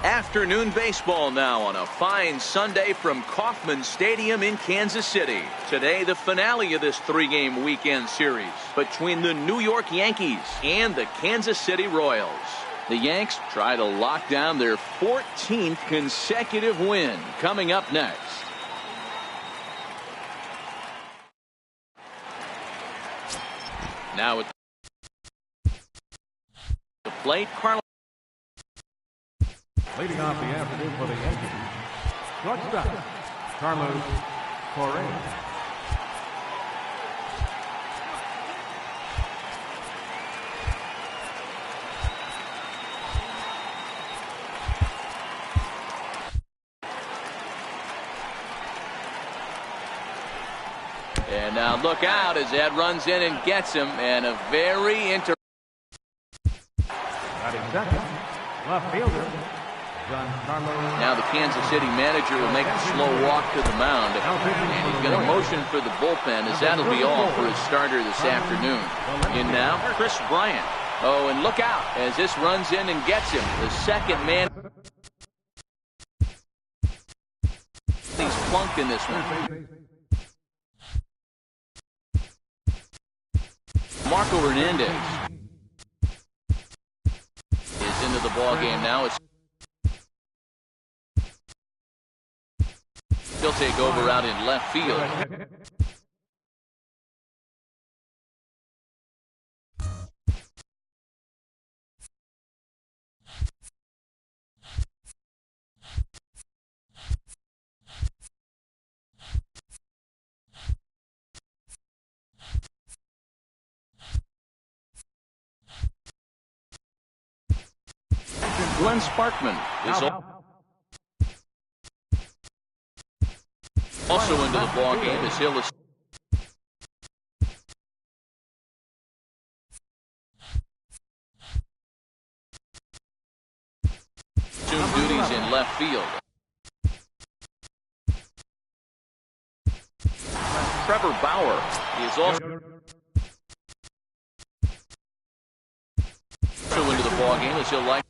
Afternoon baseball now on a fine Sunday from Kauffman Stadium in Kansas City. Today, the finale of this three-game weekend series between the New York Yankees and the Kansas City Royals. The Yanks try to lock down their 14th consecutive win. Coming up next. Now at the plate, Carlos. Leading off the afternoon for the Yankees, shortstop, Carlos Correa. And now look out as Ed runs in and gets him, and a very Batting second, left fielder. Now the Kansas City manager will make a slow walk to the mound, and he's going to motion for the bullpen, as that'll be all for his starter this afternoon. In now, Chris Bryant. Oh, and look out as this runs in and gets him. The second man. He's plunked in this one. Marco Hernandez is into the ball game now. He'll take over out in left field. Glenn Sparkman is also into the ball game as Hill is assumed duties in left field. Trevor Bauer is also into the ball game as he'll like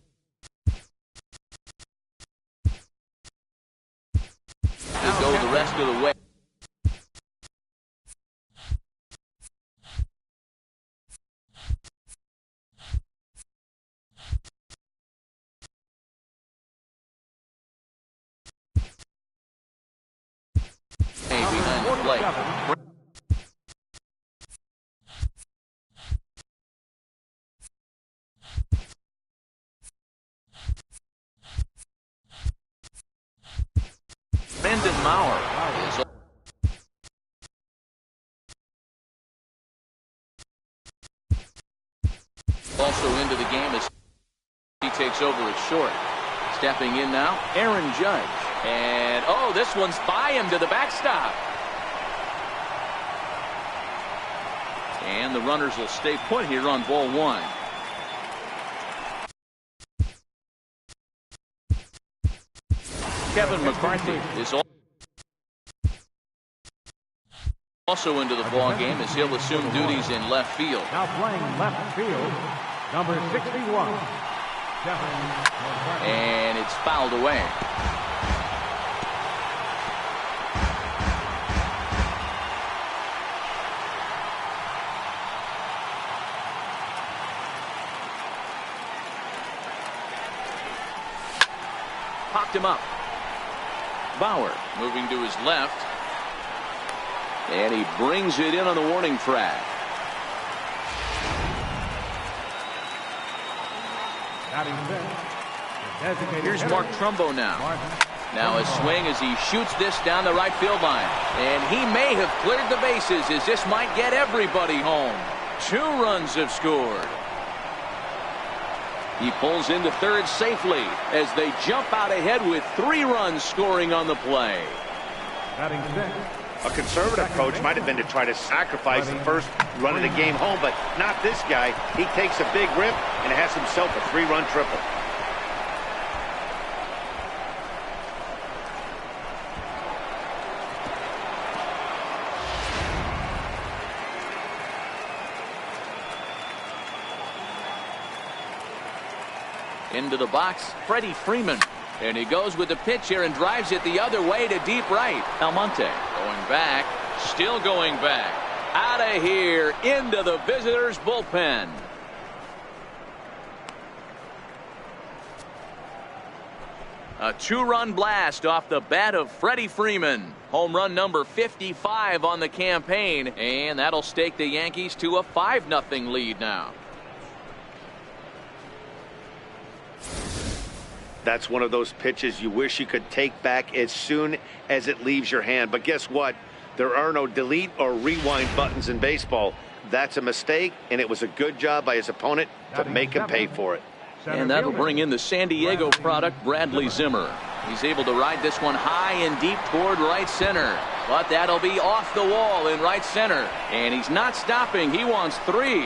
to go the rest of the way. Behind the plate. Brandon Maurer is also into the game as he takes over at short. Stepping in now, Aaron Judge. And, oh, this one's by him to the backstop. And the runners will stay put here on ball one. Kevin McCarthy is also into the ball game as he'll assume duties in left field. Now playing left field, number 61, Kevin McCarthy. And it's fouled away. Popped him up. Bauer moving to his left. And he brings it in on the warning track. Here's Mark Trumbo now. Now a swing as he shoots this down the right field line. And he may have cleared the bases as this might get everybody home. 2 runs have scored. He pulls into third safely as they jump out ahead with 3 runs scoring on the play. A conservative approach might have been to try to sacrifice the first run of the game home, but not this guy. He takes a big rip and has himself a 3-run triple. Into the box, Freddie Freeman. And he goes with the pitch here and drives it the other way to deep right. Almonte going back, still going back. Out of here, into the visitors' bullpen. A two-run blast off the bat of Freddie Freeman. Home run number 55 on the campaign, and that'll stake the Yankees to a 5-0 lead now. That's one of those pitches you wish you could take back as soon as it leaves your hand. But guess what? There are no delete or rewind buttons in baseball. That's a mistake, and it was a good job by his opponent to make him pay for it. And that'll bring in the San Diego product, Bradley Zimmer. He's able to ride this one high and deep toward right center. But that'll be off the wall in right center. And he's not stopping. He wants 3.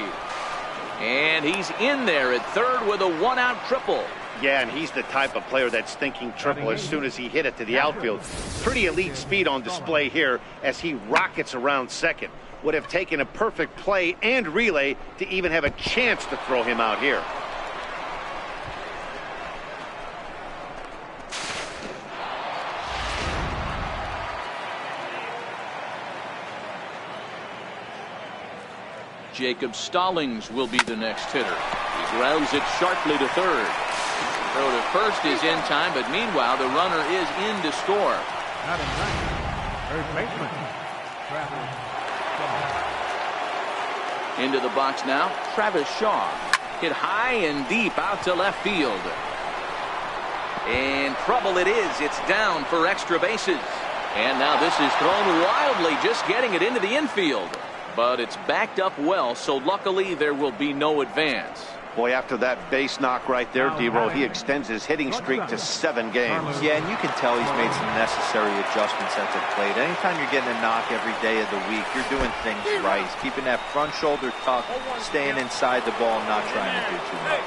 And he's in there at third with a 1-out triple. Yeah, and he's the type of player that's thinking triple as soon as he hit it to the outfield. Pretty elite speed on display here as he rockets around second. Would have taken a perfect play and relay to even have a chance to throw him out here. Jacob Stallings will be the next hitter. He grounds it sharply to third. Throw to first is in time, but meanwhile the runner is in to score. Out of ninth, third baseman, Travis Shaw. Into the box now, Travis Shaw. Hit high and deep out to left field. And trouble it is. It's down for extra bases. And now this is thrown wildly, just getting it into the infield. But it's backed up well, so luckily there will be no advance. Boy, after that base knock right there, D-Roll, he extends his hitting streak to 7 games. Yeah, and you can tell he's made some necessary adjustments at the plate. Anytime you're getting a knock every day of the week, you're doing things right. He's keeping that front shoulder tucked, staying inside the ball, and not trying to do too much.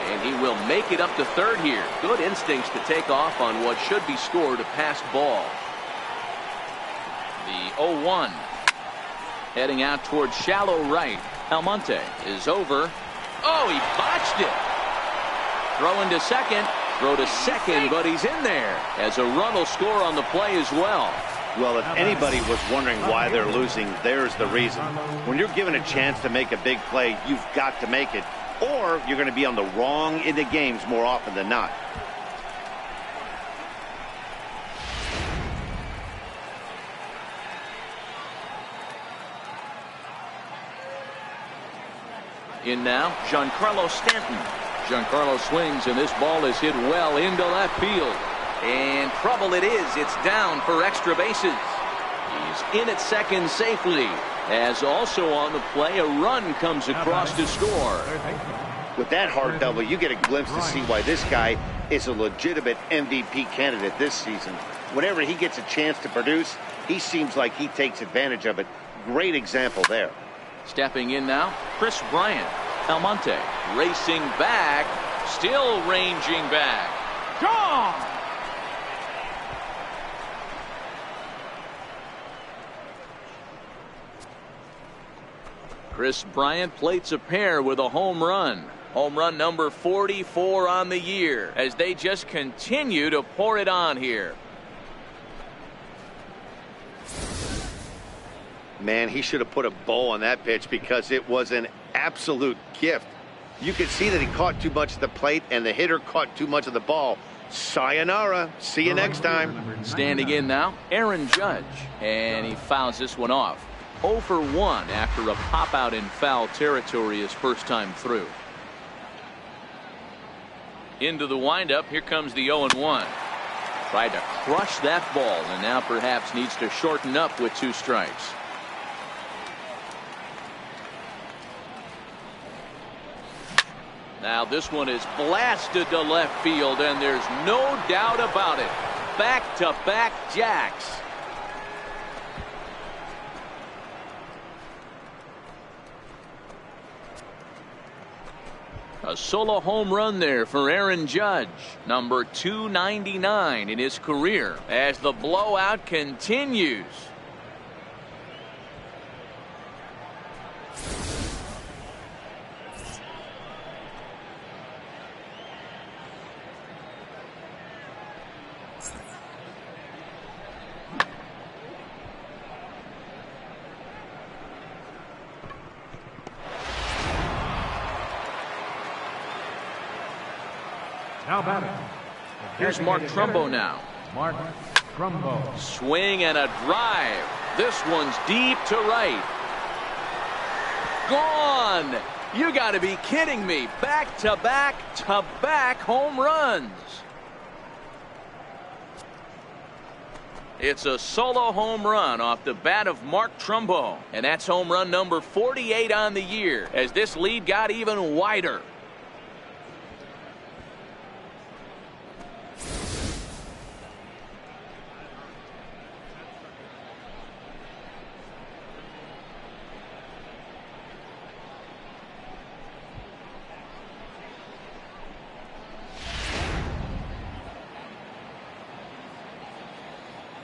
And he will make it up to third here. Good instincts to take off on what should be scored a passed ball. The 0-1. Heading out towards shallow right. Almonte is over. Oh, he botched it. Throwing to second. Throw to second, but he's in there. As a run will score on the play as well. Well, if anybody was wondering why they're losing, there's the reason. When you're given a chance to make a big play, you've got to make it. Or you're going to be on the wrong end of games more often than not. In now, Giancarlo Stanton. Giancarlo swings, and this ball is hit well into left field. And trouble it is. It's down for extra bases. He's in at second safely. As also on the play, a run comes across to score. With that hard double, you get a glimpse to see why this guy is a legitimate MVP candidate this season. Whenever he gets a chance to produce, he seems like he takes advantage of it. Great example there. Stepping in now, Chris Bryant. Almonte racing back, still ranging back. Gone! Chris Bryant plates a pair with a home run. Home run number 44 on the year as they just continue to pour it on here. Man, he should have put a bow on that pitch because it was an absolute gift. You could see that he caught too much of the plate and the hitter caught too much of the ball. Sayonara. See you next time. Standing in now, Aaron Judge. And he fouls this one off. 0 for 1 after a pop out in foul territory his first time through. Into the windup. Here comes the 0-1. Tried to crush that ball and now perhaps needs to shorten up with 2 strikes. Now this one is blasted to left field, and there's no doubt about it. Back-to-back jacks. A solo home run there for Aaron Judge, number 299 in his career, as the blowout continues. Now batting. Here's Mark Trumbo now. Mark Trumbo. Swing and a drive. This one's deep to right. Gone. You got to be kidding me. Back-to-back-to-back home runs. It's a solo home run off the bat of Mark Trumbo. And that's home run number 48 on the year as this lead got even wider.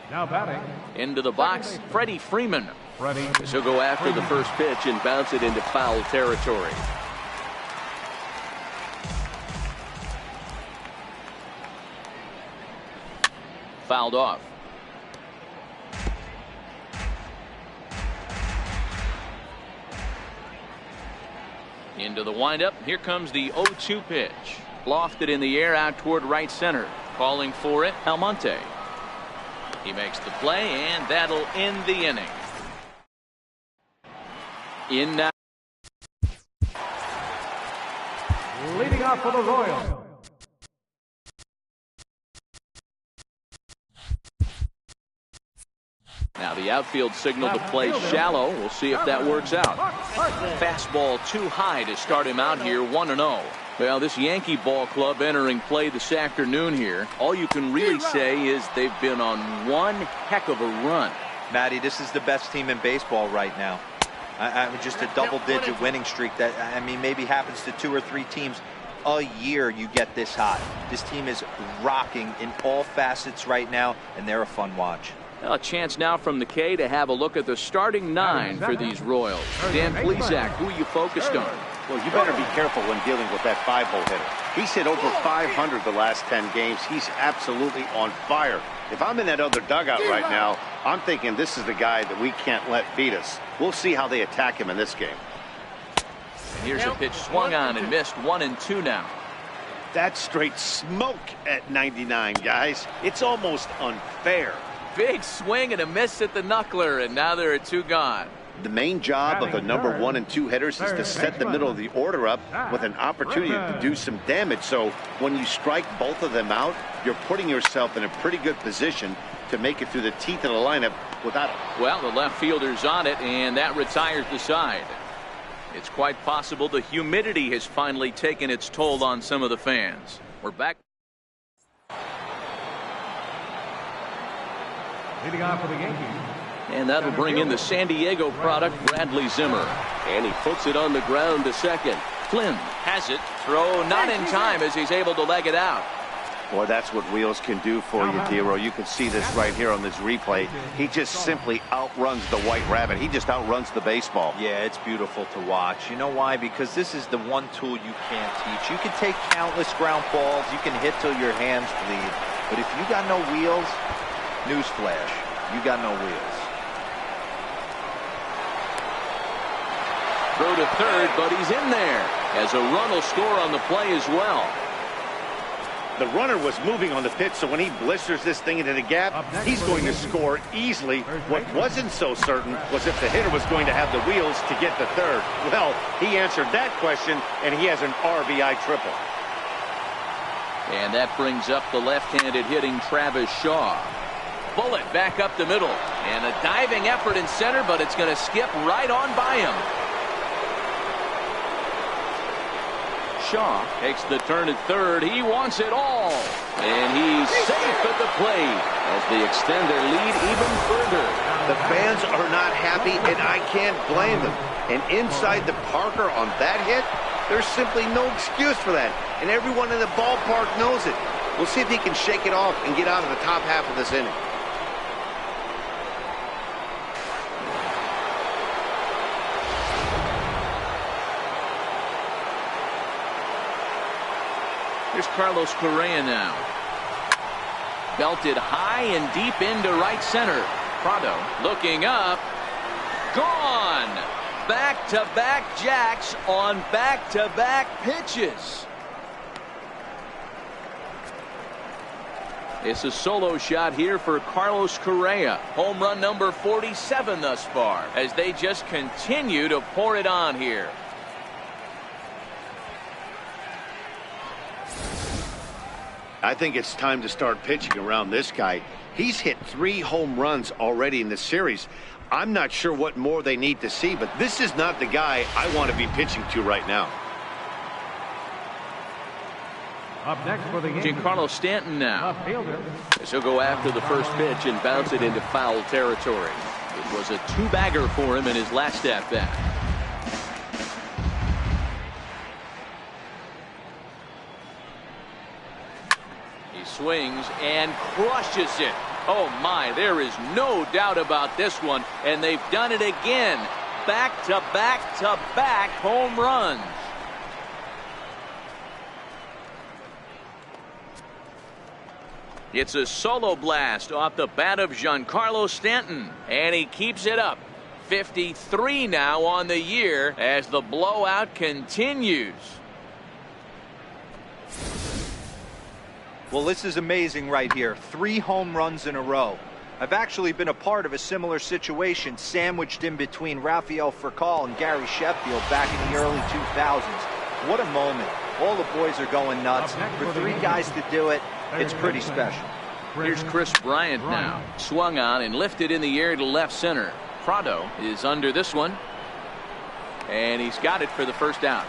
Now batting. Into the box, Freddie Freeman. Freddie. He'll go after the first pitch and bounce it into foul territory. Fouled off. Into the windup. Here comes the 0-2 pitch. Lofted in the air out toward right center. Calling for it, Almonte. He makes the play, and that'll end the inning. In now. Leading off for the Royals. Now the outfield signal to play shallow. We'll see if that works out. Fastball too high to start him out here, 1-0. Well, this Yankee ball club entering play this afternoon here, all you can really say is they've been on one heck of a run. Matty, this is the best team in baseball right now. Just a double-digit winning streak that, I mean, maybe happens to 2 or 3 teams a year. You get this hot. This team is rocking in all facets right now, and they're a fun watch. Well, a chance now from the K to have a look at the starting 9 for these Royals. Dan Plesac, who are you focused on? Well, you better be careful when dealing with that 5-hole hitter. He's hit over 500 the last 10 games. He's absolutely on fire. If I'm in that other dugout right now, I'm thinking this is the guy that we can't let beat us. We'll see how they attack him in this game. And here's a pitch swung on and missed, 1-2 now. That's straight smoke at 99, guys. It's almost unfair. Big swing and a miss at the knuckler, and now there are 2 gone. The main job of the number 1 and 2 hitters is to set the middle of the order up with an opportunity to do some damage. So when you strike both of them out, you're putting yourself in a pretty good position to make it through the teeth of the lineup without it. Well, the left fielder's on it, and that retires the side. It's quite possible the humidity has finally taken its toll on some of the fans. We're back. Leading off for the Yankees. And that'll bring in the San Diego product, Bradley Zimmer. And he puts it on the ground to second. Flynn has it. Throw not in time as he's able to leg it out. Boy, that's what Wheels can do for you, Dero. You can see this right here on this replay. He just simply outruns the White Rabbit. He just outruns the baseball. Yeah, it's beautiful to watch. You know why? Because this is the one tool you can't teach. You can take countless ground balls. You can hit till your hands bleed. But if you got no wheels, newsflash, you got no wheels. Throw to third, but he's in there. As a run will score on the play as well. The runner was moving on the pitch, so when he blisters this thing into the gap, he's going to score easily. What wasn't so certain was if the hitter was going to have the wheels to get to third. Well, he answered that question, and he has an RBI triple. And that brings up the left-handed hitting Travis Shaw. Bullet back up the middle. And a diving effort in center, but it's going to skip right on by him. Shaw takes the turn at third. He wants it all. And he's safe at the plate as they extend their lead even further. The fans are not happy, and I can't blame them. And inside the Parker on that hit, there's simply no excuse for that. And everyone in the ballpark knows it. We'll see if he can shake it off and get out of the top half of this inning. Here's Carlos Correa now. Belted high and deep into right center. Prado looking up. Gone. Back-to-back jacks on back-to-back pitches. It's a solo shot here for Carlos Correa. Home run number 47 thus far as they just continue to pour it on here. I think it's time to start pitching around this guy. He's hit 3 home runs already in this series. I'm not sure what more they need to see, but this is not the guy I want to be pitching to right now. Up next for the Yankees, Giancarlo Stanton now. left fielder, As he'll go after the first pitch and bounce it into foul territory. It was a 2-bagger for him in his last at bat. He swings and crushes it. Oh my, there is no doubt about this one, and they've done it again. Back to back to back home runs. It's a solo blast off the bat of Giancarlo Stanton, and he keeps it up. 53 now on the year as the blowout continues. Well, this is amazing right here. 3 home runs in a row. I've actually been a part of a similar situation sandwiched in between Rafael Furcal and Gary Sheffield back in the early 2000s. What a moment. All the boys are going nuts. For 3 guys to do it, it's pretty special. Here's Chris Bryant now. Swung on and lifted in the air to left center. Prado is under this one. And he's got it for the first down.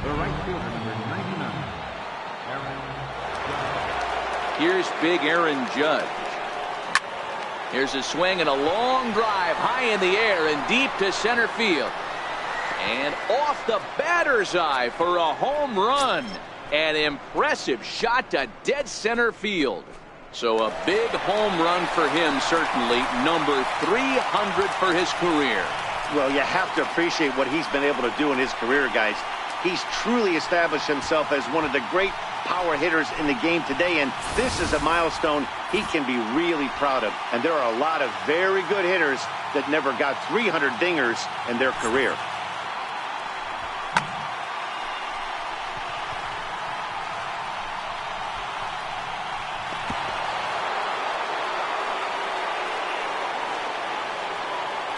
the right fielder, number 99, Aaron Judge. Here's big Aaron Judge. Here's a swing and a long drive high in the air and deep to center field. And off the batter's eye for a home run. An impressive shot to dead center field. So a big home run for him, certainly. Number 300 for his career. Well, you have to appreciate what he's been able to do in his career, guys. He's truly established himself as one of the great power hitters in the game today, and this is a milestone he can be really proud of. And there are a lot of very good hitters that never got 300 dingers in their career.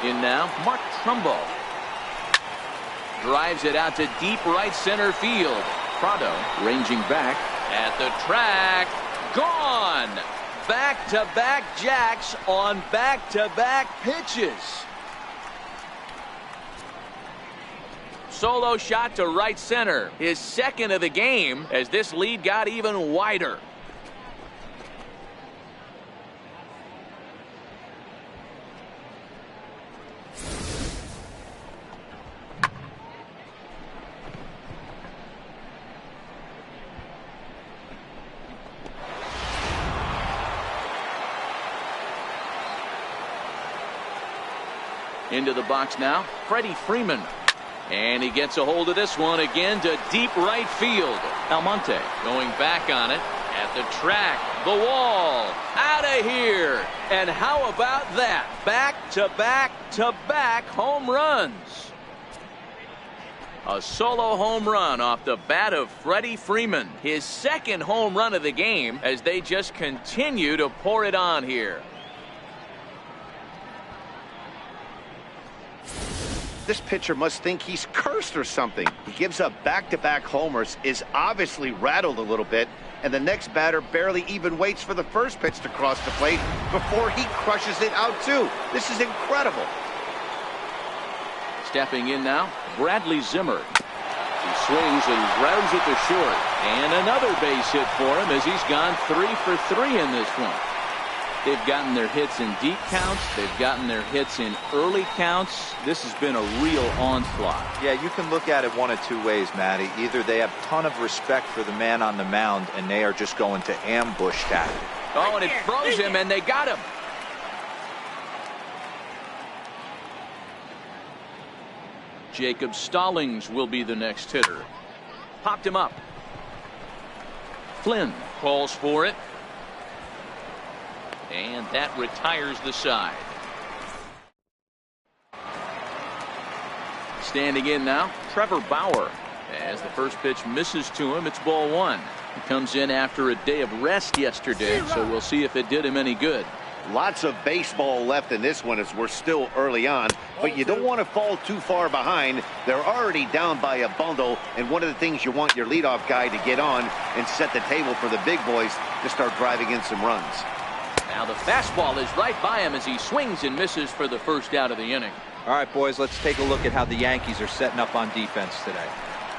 In now, Mark Trumbo. Drives it out to deep right center field. Prado ranging back at the track. Gone! Back-to-back jacks on back-to-back pitches. Solo shot to right center. His second of the game as this lead got even wider. Into the box now, Freddie Freeman. And he gets a hold of this one again to deep right field. Almonte going back on it at the track. The wall. Out of here. And how about that? Back-to-back-to-back home runs. A solo home run off the bat of Freddie Freeman. His second home run of the game as they just continue to pour it on here. This pitcher must think he's cursed or something. He gives up back-to-back homers, is obviously rattled a little bit, and the next batter barely even waits for the first pitch to cross the plate before he crushes it out too. This is incredible. Stepping in now, Bradley Zimmer. He swings and grounds it to short. And another base hit for him as he's gone 3 for 3 in this one. They've gotten their hits in deep counts. They've gotten their hits in early counts. This has been a real onslaught. Yeah, you can look at it one of 2 ways, Matty. Either they have a ton of respect for the man on the mound and they are just going to ambush tackle. Oh, and it froze him, and they got him. Jacob Stallings will be the next hitter. Popped him up. Flynn calls for it. And that retires the side. Standing in now, Trevor Bauer. As the first pitch misses to him, it's ball 1. He comes in after a day of rest yesterday, so we'll see if it did him any good. Lots of baseball left in this one as we're still early on, but you don't want to fall too far behind. They're already down by a bundle, and one of the things you want your leadoff guy to get on and set the table for the big boys to start driving in some runs. Now the fastball is right by him as he swings and misses for the first out of the inning. All right, boys, let's take a look at how the Yankees are setting up on defense today.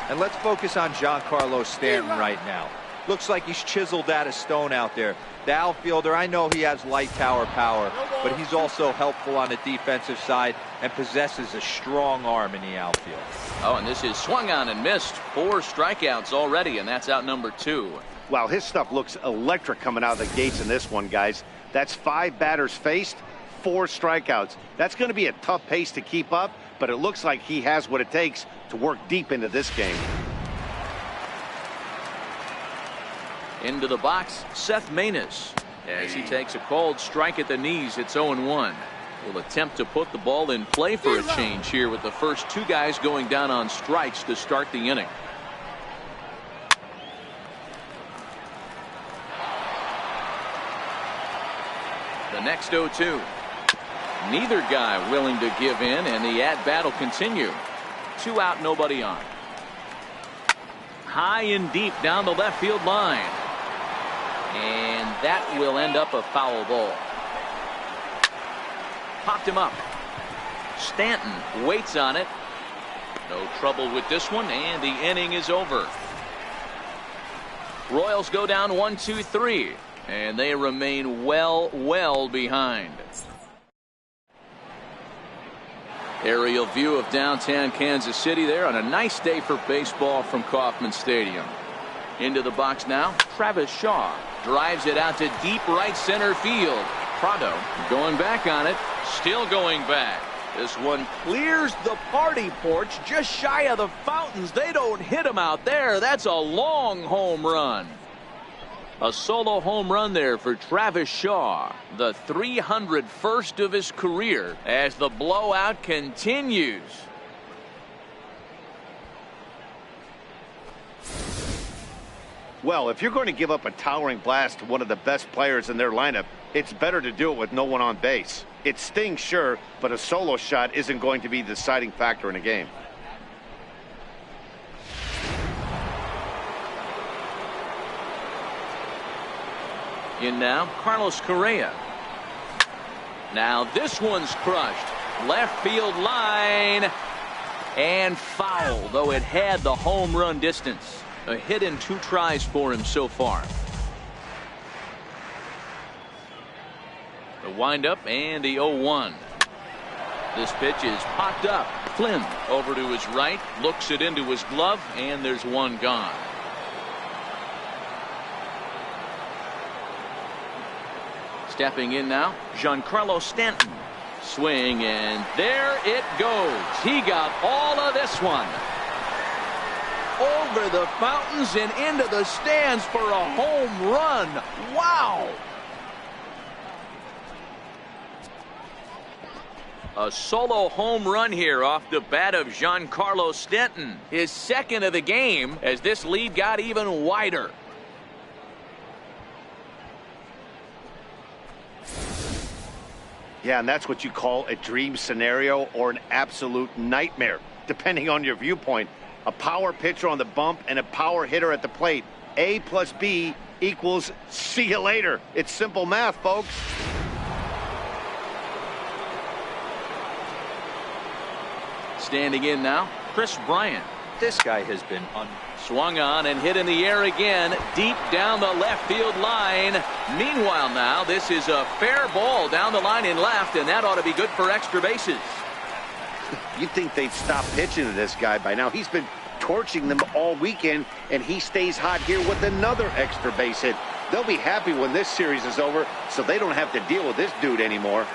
And let's focus on Giancarlo Stanton right now. Looks like he's chiseled out of stone out there. The outfielder, I know he has light tower power, but he's also helpful on the defensive side and possesses a strong arm in the outfield. Oh, and this is swung on and missed. 4 strikeouts already, and that's out number 2. Wow, his stuff looks electric coming out of the gates in this one, guys. That's 5 batters faced, 4 strikeouts. That's going to be a tough pace to keep up, but it looks like he has what it takes to work deep into this game. Into the box, Seth Maness, as he takes a called strike at the knees. It's 0-1. Will attempt to put the ball in play for a change here with the first 2 guys going down on strikes to start the inning. The next 0-2. Neither guy willing to give in, and the at-bat will continue. 2 out, nobody on. High and deep down the left field line. And that will end up a foul ball. Popped him up. Stanton waits on it. No trouble with this one, and the inning is over. Royals go down 1-2-3, and they remain well behind. Aerial view of downtown Kansas City there on a nice day for baseball from Kauffman Stadium. Into the box now, Travis Shaw drives it out to deep right center field. Prado going back on it, still going back. This one clears the party porch just shy of the fountains. They don't hit him out there. That's a long home run. A solo home run there for Travis Shaw, the 301st of his career, as the blowout continues. Well, if you're going to give up a towering blast to one of the best players in their lineup, it's better to do it with no one on base. It stings, sure, but a solo shot isn't going to be the deciding factor in a game. In now, Carlos Correa. Now this one's crushed. Left field line. And foul, though it had the home run distance. A hit in 2 tries for him so far. The windup and the 0-1. This pitch is popped up. Flynn over to his right, looks it into his glove, and there's one gone. Stepping in now, Giancarlo Stanton. Swing, and there it goes. He got all of this one. Over the fountains and into the stands for a home run. Wow! A solo home run here off the bat of Giancarlo Stanton. His second of the game as this lead got even wider. Yeah, and that's what you call a dream scenario or an absolute nightmare, depending on your viewpoint. A power pitcher on the bump and a power hitter at the plate. A plus B equals see you later. It's simple math, folks. Standing in now, Chris Bryant. This guy has been Swung on and hit in the air again, deep down the left field line. Meanwhile now, this is a fair ball down the line in left, and that ought to be good for extra bases. You'd think they'd stop pitching to this guy by now. He's been torching them all weekend, and he stays hot here with another extra base hit. They'll be happy when this series is over, so they don't have to deal with this dude anymore.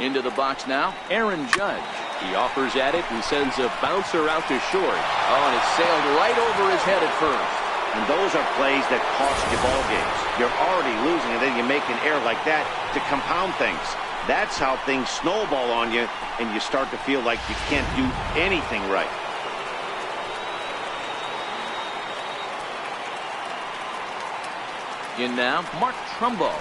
Into the box now, Aaron Judge. He offers at it and sends a bouncer out to short. Oh, and it sailed right over his head at first. And those are plays that cost you ball games. You're already losing, and then you make an error like that to compound things. That's how things snowball on you, and you start to feel like you can't do anything right. In now, Mark Trumbo.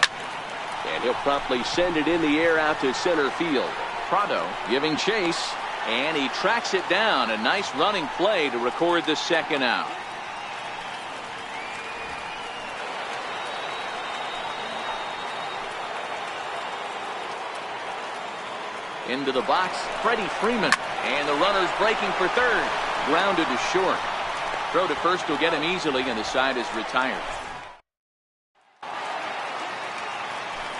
And he'll promptly send it in the air out to center field. Prado giving chase, and he tracks it down. A nice running play to record the second out. Into the box, Freddie Freeman, and the runner's breaking for third. Grounded to short. Throw to first will get him easily, and the side is retired.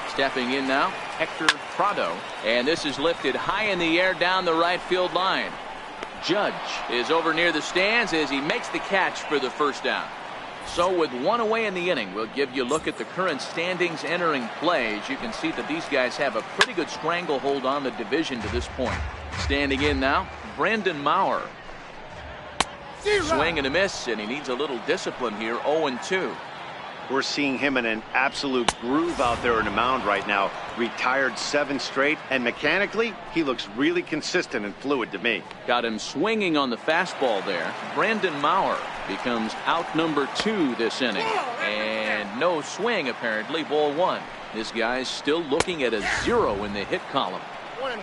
Stepping in now, Hector Prado, and this is lifted high in the air down the right field line. Judge is over near the stands as he makes the catch for the first down. So with one away in the inning, we'll give you a look at the current standings entering play. As you can see that these guys have a pretty good stranglehold on the division to this point. Standing in now, Brandon Maurer. Swing and a miss, and he needs a little discipline here. 0-2. We're seeing him in an absolute groove out there in the mound right now. Retired 7 straight, and mechanically, he looks really consistent and fluid to me. Got him swinging on the fastball there. Brandon Maurer becomes out number 2 this inning. And no swing, apparently. Ball 1. This guy's still looking at a 0 in the hit column. 1-1.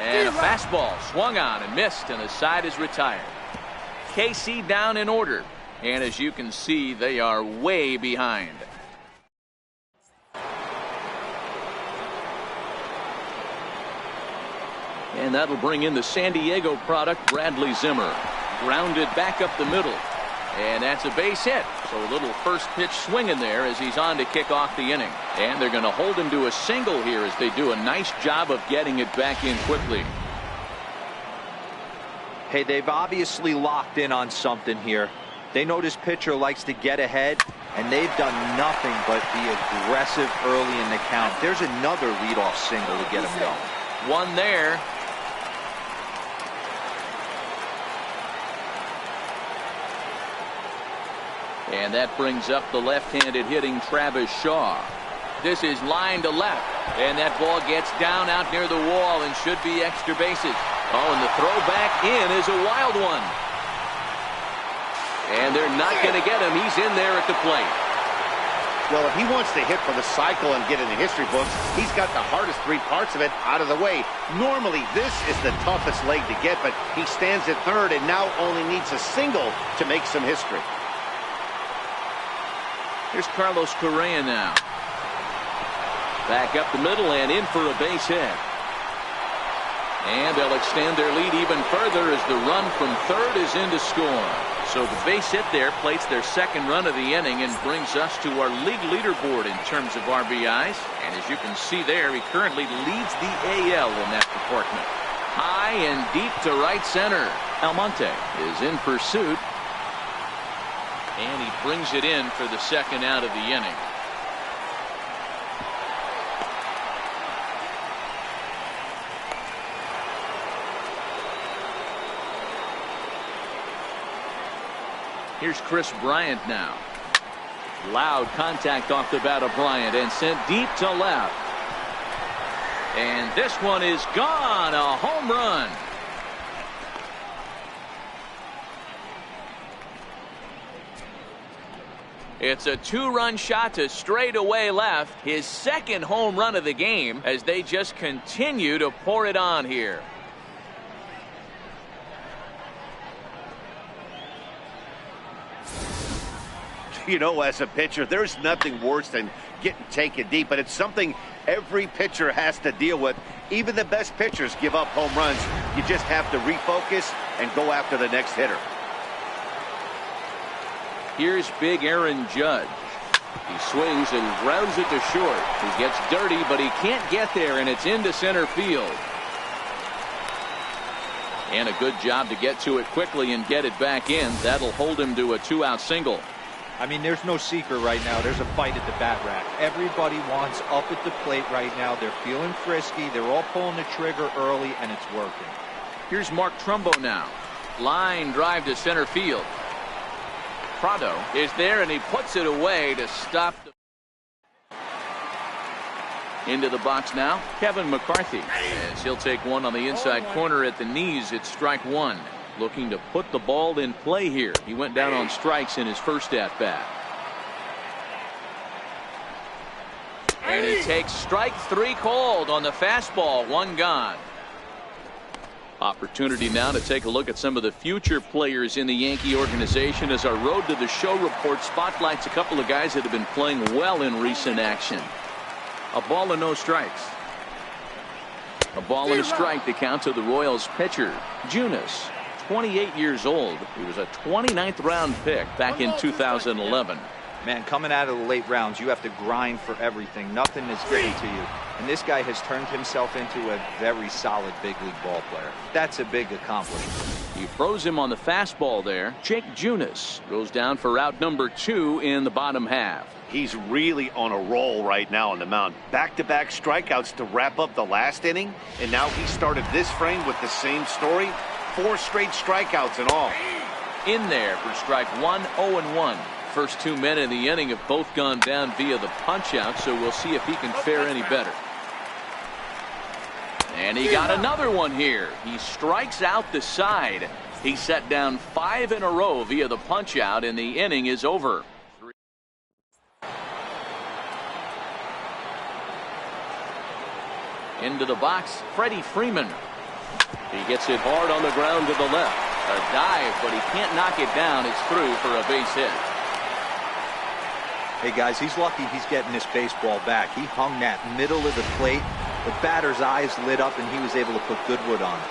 And a fastball swung on and missed, and the side is retired. KC down in order, and as you can see, they are way behind. And that'll bring in the San Diego product, Bradley Zimmer. Grounded back up the middle, and that's a base hit. So a little first pitch swing in there as he's on to kick off the inning. And they're going to hold him to a single here as they do a nice job of getting it back in quickly. Hey, they've obviously locked in on something here. They know this pitcher likes to get ahead, and they've done nothing but be aggressive early in the count. There's another leadoff single to get him going. One there. And that brings up the left-handed hitting Travis Shaw. This is line to left, and that ball gets down out near the wall and should be extra bases. Oh, and the throw back in is a wild one. And they're not going to get him. He's in there at the plate. Well, if he wants to hit for the cycle and get in the history books, he's got the hardest 3 parts of it out of the way. Normally, this is the toughest leg to get, but he stands at third and now only needs a single to make some history. Here's Carlos Correa now. Back up the middle and in for a base hit. And they'll extend their lead even further as the run from third is in to score. So the base hit there plates their second run of the inning and brings us to our league leaderboard in terms of RBIs. And as you can see there, he currently leads the AL in that department. High and deep to right center. Almonte is in pursuit. And he brings it in for the second out of the inning. Here's Chris Bryant now. Loud contact off the bat of Bryant and sent deep to left. And this one is gone. A home run. It's a 2-run shot to straightaway left. His second home run of the game as they just continue to pour it on here. You know, as a pitcher, there's nothing worse than getting taken deep, but it's something every pitcher has to deal with. Even the best pitchers give up home runs. You just have to refocus and go after the next hitter. Here's big Aaron Judge. He swings and grounds it to short. He gets dirty, but he can't get there, and it's into center field. And a good job to get to it quickly and get it back in. That'll hold him to a 2-out single. I mean, there's no secret right now. There's a fight at the bat rack. Everybody wants up at the plate right now. They're feeling frisky. They're all pulling the trigger early, and it's working. Here's Mark Trumbo now. Line drive to center field. Prado is there, and he puts it away to stop. Into the box now, Kevin McCarthy. As he'll take one on the inside corner at the knees. It's strike one. Looking to put the ball in play here. He went down on strikes in his first at bat. And he takes strike three called on the fastball. One gone. Opportunity now to take a look at some of the future players in the Yankee organization as our Road to the Show report spotlights a couple of guys that have been playing well in recent action. A ball and no strikes. A ball and a strike to count to the Royals pitcher, Junis, 28 years old. He was a 29th round pick back in 2011. Man, coming out of the late rounds, you have to grind for everything. Nothing is given to you. And this guy has turned himself into a very solid big league ball player. That's a big accomplishment. He froze him on the fastball there. Jake Junis goes down for out number 2 in the bottom half. He's really on a roll right now on the mound. Back-to-back strikeouts to wrap up the last inning. And now he started this frame with the same story. 4 straight strikeouts in all. In there for strike one, 0-1. First 2 men in the inning have both gone down via the punch out, so we'll see if he can fare any better. And he got another one here. He strikes out the side. He set down 5 in a row via the punch out, and the inning is over. Into the box, Freddie Freeman. He gets it hard on the ground to the left. A dive, but he can't knock it down. It's through for a base hit. Hey guys, he's lucky he's getting this baseball back. He hung that middle of the plate. The batter's eyes lit up and he was able to put Goodwood on it.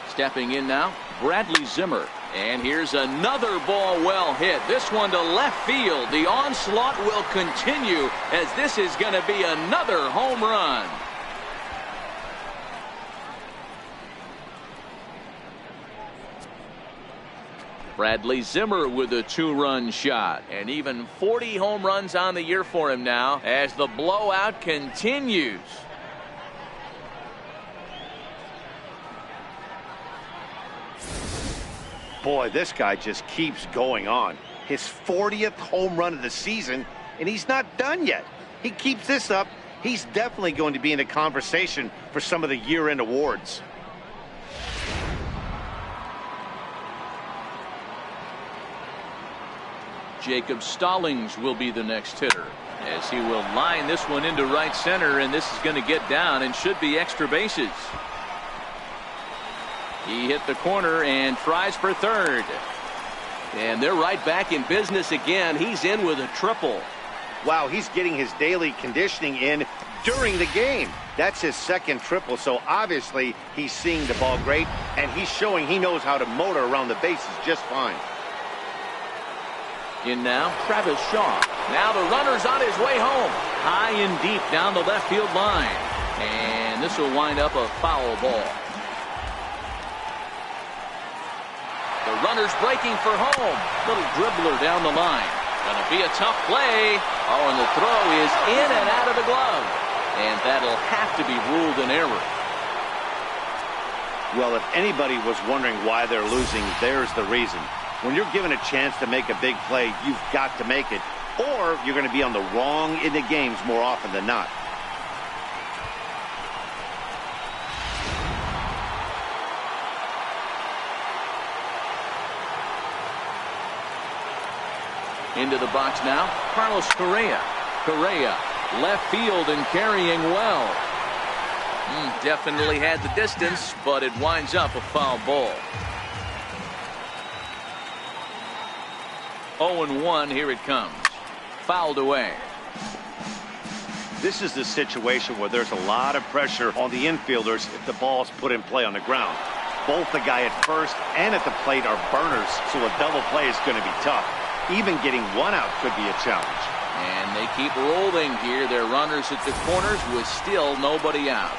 Stepping in now, Bradley Zimmer. And here's another ball well hit. This one to left field. The onslaught will continue as this is going to be another home run. Bradley Zimmer with a 2-run shot, and even 40 home runs on the year for him now as the blowout continues. Boy, this guy just keeps going on. His 40th home run of the season, and he's not done yet. He keeps this up, he's definitely going to be in the conversation for some of the year-end awards. Jacob Stallings will be the next hitter as he will line this one into right center, and this is going to get down and should be extra bases. He hit the corner and tries for third. And they're right back in business again. He's in with a triple. Wow, he's getting his daily conditioning in during the game. That's his second triple, so obviously he's seeing the ball great, and he's showing he knows how to motor around the bases just fine. In now, Travis Shaw. Now the runner's on his way home. High and deep down the left field line. And this will wind up a foul ball. The runner's breaking for home. Little dribbler down the line. Gonna be a tough play. Oh, and the throw is in and out of the glove. And that'll have to be ruled an error. Well, if anybody was wondering why they're losing, there's the reason. When you're given a chance to make a big play, you've got to make it, or you're going to be on the wrong end of games more often than not. Into the box now, Carlos Correa. Correa, left field and carrying well. Definitely had the distance, but it winds up a foul ball. 0-1, here it comes. Fouled away. This is the situation where there's a lot of pressure on the infielders if the ball's put in play on the ground. Both the guy at first and at the plate are burners, so a double play is going to be tough. Even getting one out could be a challenge. And they keep rolling here. Their runners at the corners with still nobody out.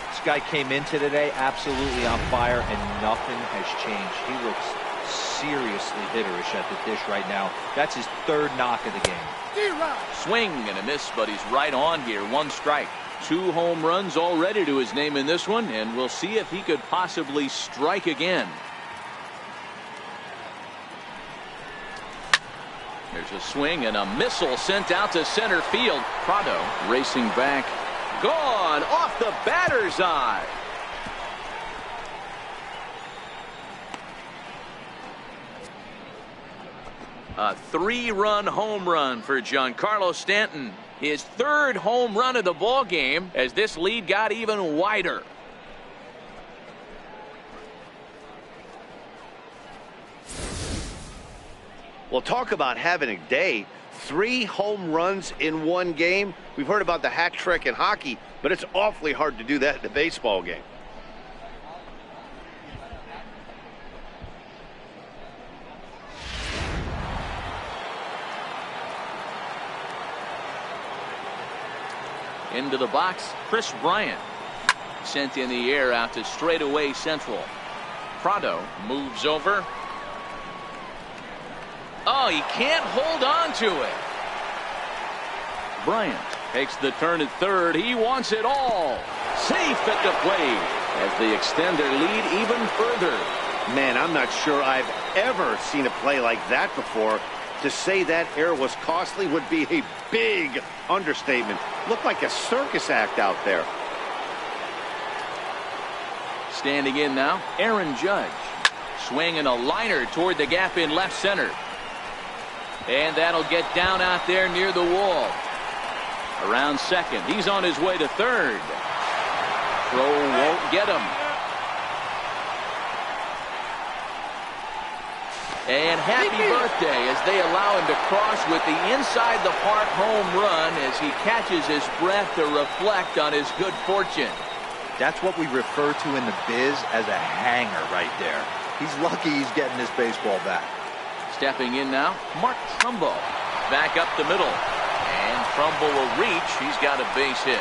This guy came into today absolutely on fire, and nothing has changed. He looks seriously hitterish at the dish right now. That's his third knock of the game. Swing and a miss, but he's right on here. 1 strike. 2 home runs already to his name in this one, and we'll see if he could possibly strike again. There's a swing and a missile sent out to center field. Prado racing back. Gone off the batter's eye. A 3-run home run for Giancarlo Stanton. His 3rd home run of the ball game as this lead got even wider. Well, talk about having a day. 3 home runs in one game. We've heard about the hat trick in hockey, but it's awfully hard to do that in a baseball game. Into the box, Chris Bryant. Sent in the air out to straightaway central. Prado moves over. Oh, he can't hold on to it. Bryant takes the turn at third. He wants it all. Safe at the plate as they extend their lead even further. Man, I'm not sure I've ever seen a play like that before. To say that error was costly would be a big understatement. Looked like a circus act out there. Standing in now, Aaron Judge. Swinging a liner toward the gap in left center. And that'll get down out there near the wall. Around second. He's on his way to third. Throw won't get him. And happy birthday as they allow him to cross with the inside the park home run as he catches his breath to reflect on his good fortune. That's what we refer to in the biz as a hanger right there. He's lucky he's getting this baseball back. Stepping in now, Mark Trumbo. Back up the middle. And Trumbo will reach. He's got a base hit.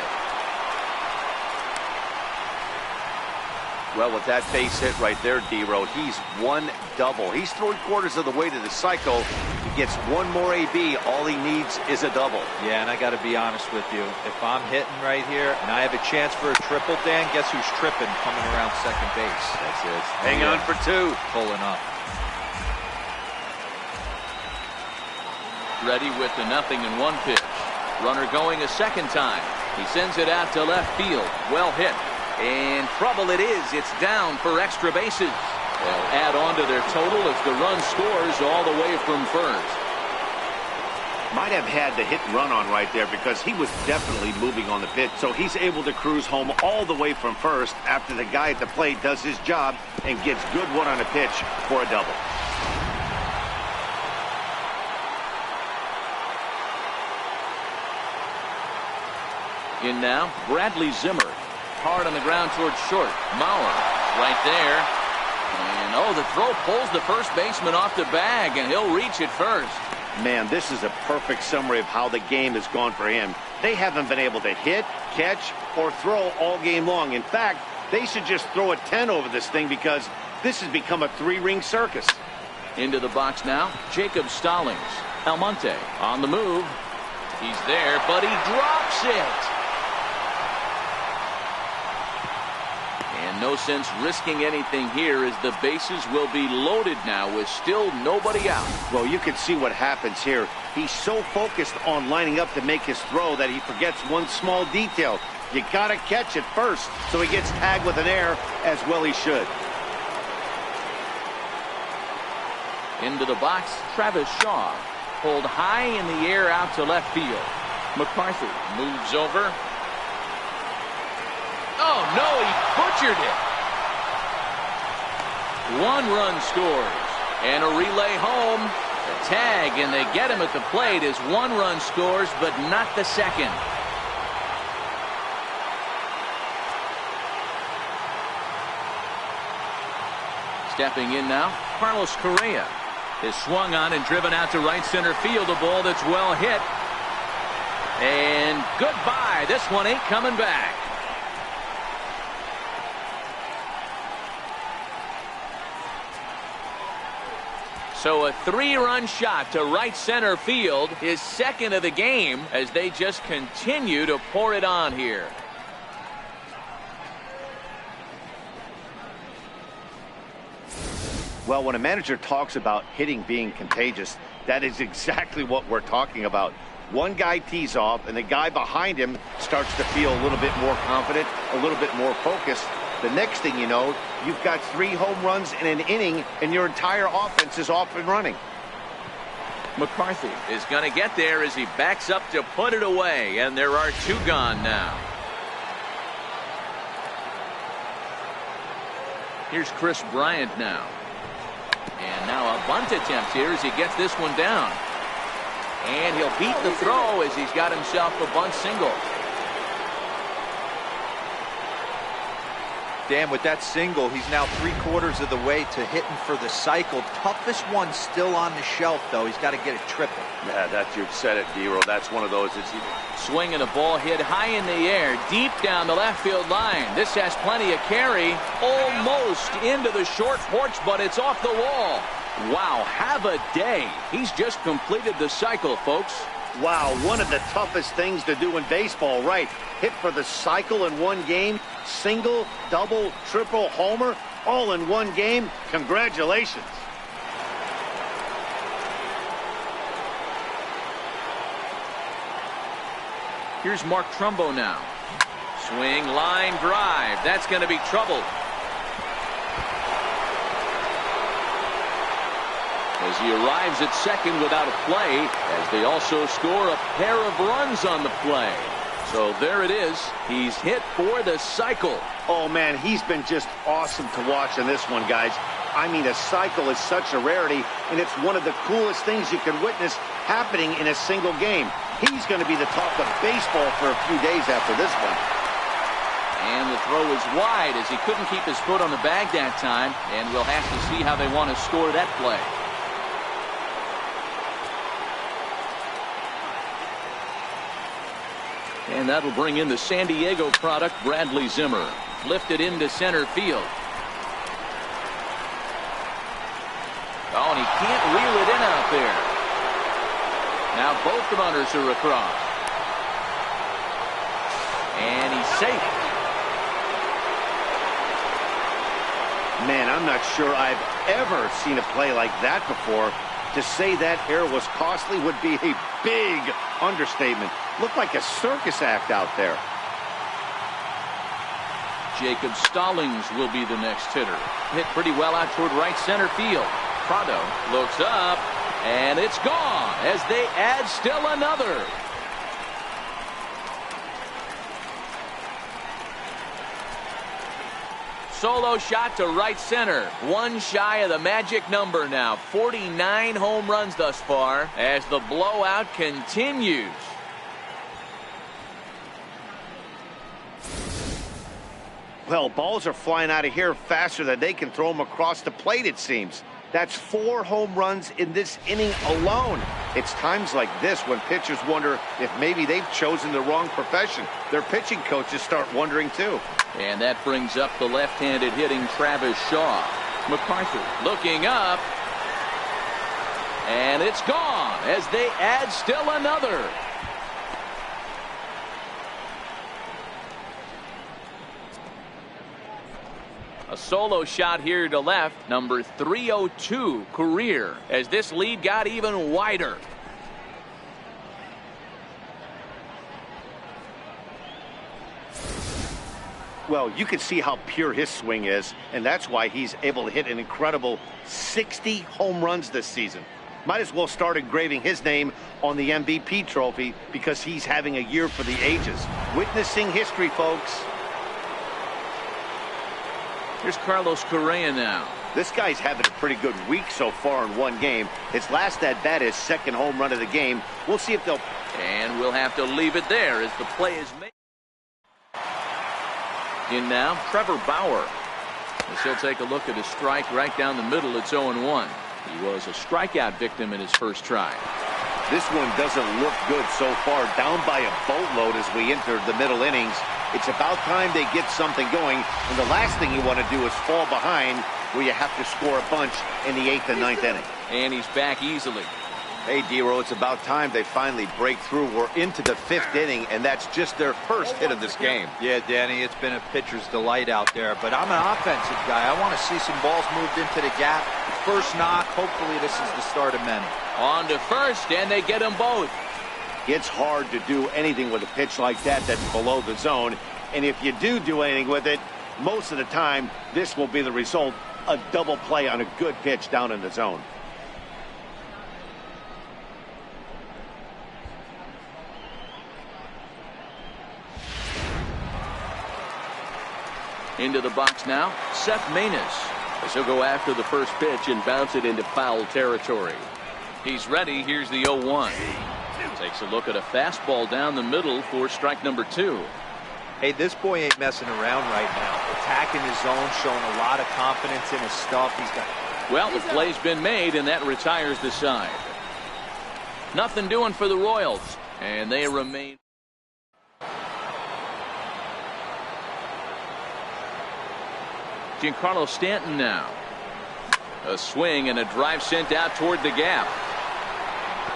Well, with that base hit right there, D-Row, he's 1 double. He's 3/4 of the way to the cycle. He gets 1 more AB. All he needs is a double. Yeah, and I got to be honest with you. If I'm hitting right here and I have a chance for a triple, Dan, guess who's tripping coming around second base? That's it. Hang on for 2. Pulling up. Ready with the 0-1 pitch. Runner going a second time. He sends it out to left field. Well hit. And trouble it is. It's down for extra bases. They'll add on to their total as the run scores all the way from first. Might have had the hit and run on right there because he was definitely moving on the pitch. So he's able to cruise home all the way from first after the guy at the plate does his job and gets good one on a pitch for a double. In now, Bradley Zimmer. Hard on the ground towards short. Mauer right there. And oh, the throw pulls the first baseman off the bag, and he'll reach it first. Man, this is a perfect summary of how the game has gone for him. They haven't been able to hit, catch, or throw all game long. In fact, they should just throw a 10 over this thing because this has become a 3-ring circus. Into the box now, Jacob Stallings. Almonte on the move. He's there, but he drops it. And no sense risking anything here as the bases will be loaded now with still nobody out. Well, you can see what happens here. He's so focused on lining up to make his throw that he forgets one small detail. You got to catch it first, so he gets tagged with an error, as well he should. Into the box, Travis Shaw. Pulled high in the air out to left field. McCarthy moves over. Oh, no, he butchered it. 1 run scores. And a relay home. The tag, and they get him at the plate as 1 run scores, but not the second. Stepping in now, Carlos Correa is swung on and driven out to right center field. A ball that's well hit. And goodbye. This one ain't coming back. So a 3-run shot to right center field, his second of the game, as they just continue to pour it on here. Well, when a manager talks about hitting being contagious, That is exactly what we're talking about. One guy tees off, and the guy behind him starts to feel a little bit more confident, a little bit more focused. The next thing you know, you've got 3 home runs in an inning, and your entire offense is off and running. McCarthy is going to get there as he backs up to put it away, and there are 2 gone now. Here's Chris Bryant now. And now a bunt attempt here as he gets this one down. And he'll beat the throw as he's got himself a bunt single. Dan, with that single, he's now 3/4 of the way to hitting for the cycle. Toughest one still on the shelf, though. He's got to get a triple. Yeah, you've said it, D-Roll. That's one of those. Swinging a ball hit high in the air, deep down the left field line. This has plenty of carry, almost into the short porch, but it's off the wall. Wow, have a day. He's just completed the cycle, folks. Wow, one of the toughest things to do in baseball, right? Hit for the cycle in one game, single, double, triple, homer, all in one game. Congratulations. Here's Mark Trumbo now. Swing, line, drive. That's going to be trouble. As he arrives at second without a play, as they also score a pair of runs on the play. So there it is. He's hit for the cycle. Oh, man, he's been just awesome to watch in this one, guys. I mean, a cycle is such a rarity, and it's one of the coolest things you can witness happening in a single game. He's going to be the talk of baseball for a few days after this one. And the throw is wide as he couldn't keep his foot on the bag that time, and we'll have to see how they want to score that play. And that'll bring in the San Diego product, Bradley Zimmer. Lifted into center field. Oh, and he can't reel it in out there. Now both the runners are across. And he's safe. Man, I'm not sure I've ever seen a play like that before. To say that error was costly would be a big understatement. Looked like a circus act out there. Jacob Stallings will be the next hitter. Hit pretty well out toward right center field. Prado looks up, and it's gone as they add still another. Solo shot to right center. One shy of the magic number now. 49 home runs thus far as the blowout continues. Well, balls are flying out of here faster than they can throw them across the plate, it seems. That's 4 home runs in this inning alone. It's times like this when pitchers wonder if maybe they've chosen the wrong profession. Their pitching coaches start wondering too. And that brings up the left-handed hitting Travis Shaw. McCarthy looking up. And it's gone as they add still another. A solo shot here to left, number 302 career, as this lead got even wider. Well, you can see how pure his swing is, and that's why he's able to hit an incredible 60 home runs this season. Might as well start engraving his name on the MVP trophy because he's having a year for the ages. Witnessing history, folks. Here's Carlos Correa now. This guy's having a pretty good week so far in one game. His last at bat is second home run of the game. We'll see if they'll... And we'll have to leave it there as the play is made. In now, Trevor Bauer. As he'll take a look at a strike right down the middle. It's 0-1. He was a strikeout victim in his first try. This one doesn't look good so far. Down by a boatload as we enter the middle innings. It's about time they get something going, and the last thing you want to do is fall behind where you have to score a bunch in the 8th and 9th inning. And he's back easily. Hey, D-Roll, it's about time they finally break through. We're into the 5th inning, and that's just their first hit of this game. Yeah, Danny, it's been a pitcher's delight out there, but I'm an offensive guy. I want to see some balls moved into the gap. first knock. Hopefully this is the start of many. On to first, and they get them both. It's hard to do anything with a pitch like that that's below the zone. And if you do anything with it, most of the time, this will be the result. A double play on a good pitch down in the zone. Into the box now, Seth Maness, as he'll go after the first pitch and bounce it into foul territory. He's ready. Here's the 0-1. Takes a look at a fastball down the middle for strike number 2. Hey, this boy ain't messing around right now. Attacking his zone, showing a lot of confidence in his stuff. He's got. Well, the play's been made, and that retires the side. Nothing doing for the Royals, and they remain. Giancarlo Stanton now. A swing and a drive sent out toward the gap.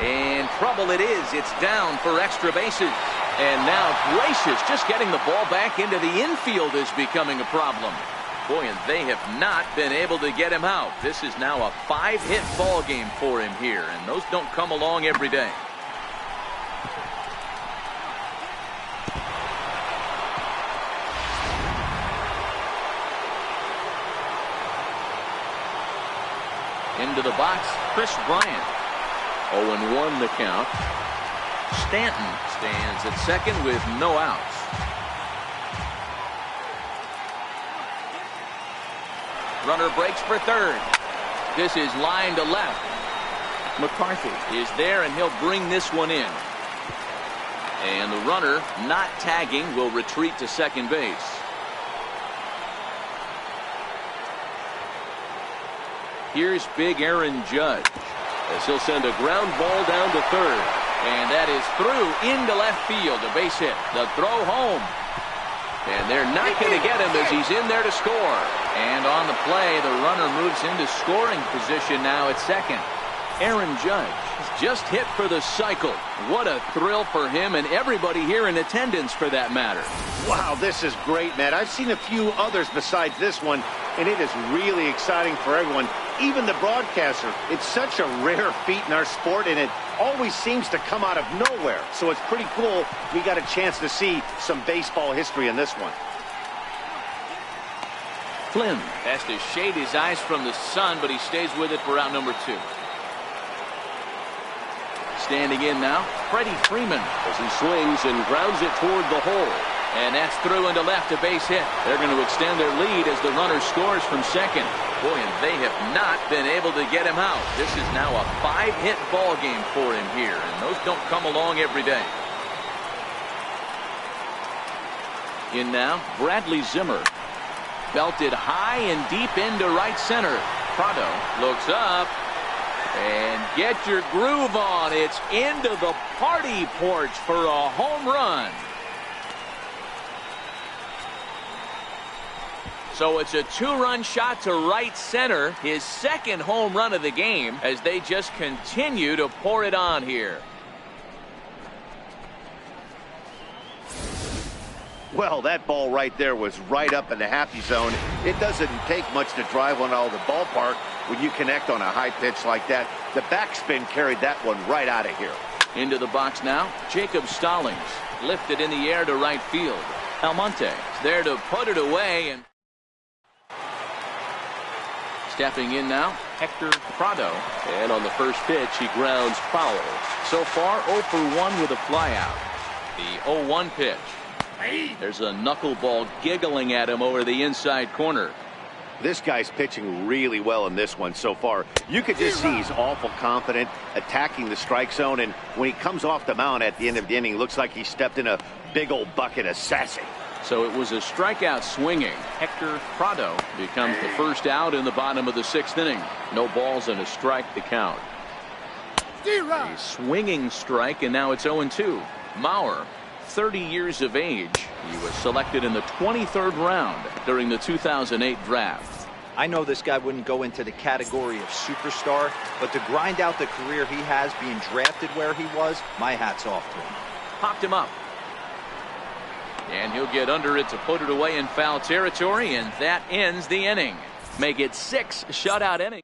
And trouble it is. It's down for extra bases. And now Gracious just getting the ball back into the infield is becoming a problem. Boy, and they have not been able to get him out. This is now a 5-hit ball game for him here, and those don't come along every day. Into the box, Chris Bryant. 0-1 the count. Stanton stands at second with no outs. Runner breaks for third. This is line to left. McCarthy is there, and he'll bring this one in. And the runner, not tagging, will retreat to second base. Here's big Aaron Judge, as he'll send a ground ball down to third. And that is through into left field. A base hit. The throw home. And they're not going to get him as he's in there to score. And on the play, the runner moves into scoring position now at second. Aaron Judge has just hit for the cycle. What a thrill for him and everybody here in attendance for that matter. Wow, this is great, Matt. I've seen a few others besides this one, and it is really exciting for everyone, even the broadcaster. It's such a rare feat in our sport, and it always seems to come out of nowhere. So it's pretty cool we got a chance to see some baseball history in this one. Flynn has to shade his eyes from the sun, but he stays with it for out number 2. Standing in now, Freddie Freeman, as he swings and grounds it toward the hole. And that's through into left, a base hit. They're going to extend their lead as the runner scores from second. Boy, and they have not been able to get him out. This is now a 5-hit ball game for him here, and those don't come along every day. In now, Bradley Zimmer. Belted high and deep into right center. Prado looks up. And get your groove on. It's into the party porch for a home run. So it's a 2-run shot to right center, his second home run of the game, as they just continue to pour it on here. Well, that ball right there was right up in the happy zone. It doesn't take much to drive one out of the ballpark when you connect on a high pitch like that. The backspin carried that one right out of here. Into the box now, Jacob Stallings. Lifted in the air to right field. Almonte there to put it away. And stepping in now, Hector Prado. And on the first pitch, he grounds foul. So far, 0 for 1 with a flyout. The 0-1 pitch. There's a knuckleball giggling at him over the inside corner. This guy's pitching really well in this one so far. You could just see he's awful confident attacking the strike zone, and when he comes off the mound at the end of the inning, looks like he stepped in a big old bucket of sassy. So it was a strikeout swinging. Hector Prado becomes the first out in the bottom of the 6th inning. No balls and a strike to count. A swinging strike, and now it's 0-2. Mauer, 30 years of age. He was selected in the 23rd round during the 2008 draft. I know this guy wouldn't go into the category of superstar, but to grind out the career he has being drafted where he was, my hat's off to him. Popped him up. And he'll get under it to put it away in foul territory, and that ends the inning. Make it 6 shutout innings.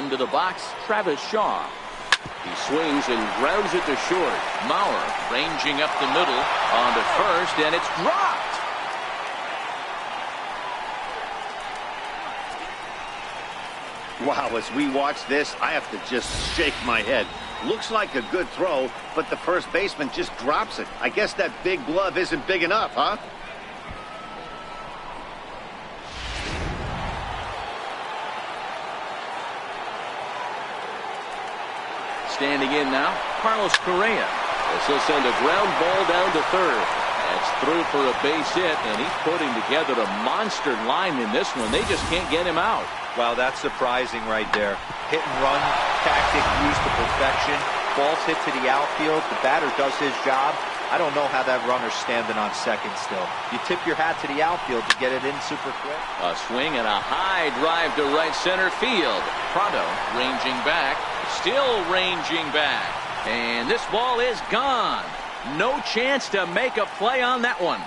Into the box, Travis Shaw. He swings and grounds it to short. Maurer ranging up the middle on to first, and it's dropped. Wow, as we watch this, I have to just shake my head. Looks like a good throw, but the first baseman just drops it. I guess that big glove isn't big enough, huh? Standing in now, Carlos Correa. This will send a ground ball down to third. That's through for a base hit, and he's putting together a monster line in this one. They just can't get him out. Wow, that's surprising right there. Hit and run tactic used to perfection. Balls hit to the outfield. The batter does his job. I don't know how that runner's standing on second still. You tip your hat to the outfield to get it in super quick. A swing and a high drive to right center field. Prado ranging back, still ranging back. And this ball is gone. No chance to make a play on that one.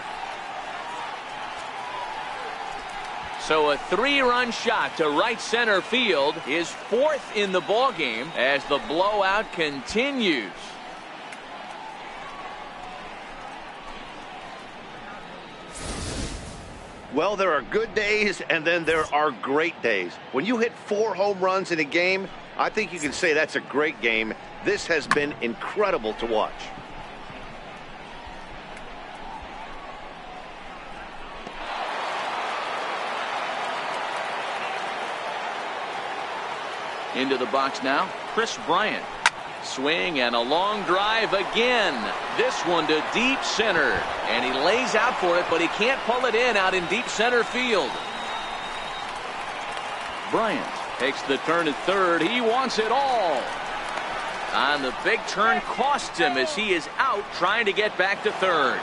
So a 3-run shot to right center field is 4th in the ball game as the blowout continues. Well, there are good days and then there are great days. When you hit 4 home runs in a game, I think you can say that's a great game. This has been incredible to watch. Into the box now, Chris Bryant. Swing and a long drive again. This one to deep center. And he lays out for it, but he can't pull it in out in deep center field. Bryant takes the turn at third. He wants it all. On the big turn costs him as he is out trying to get back to third.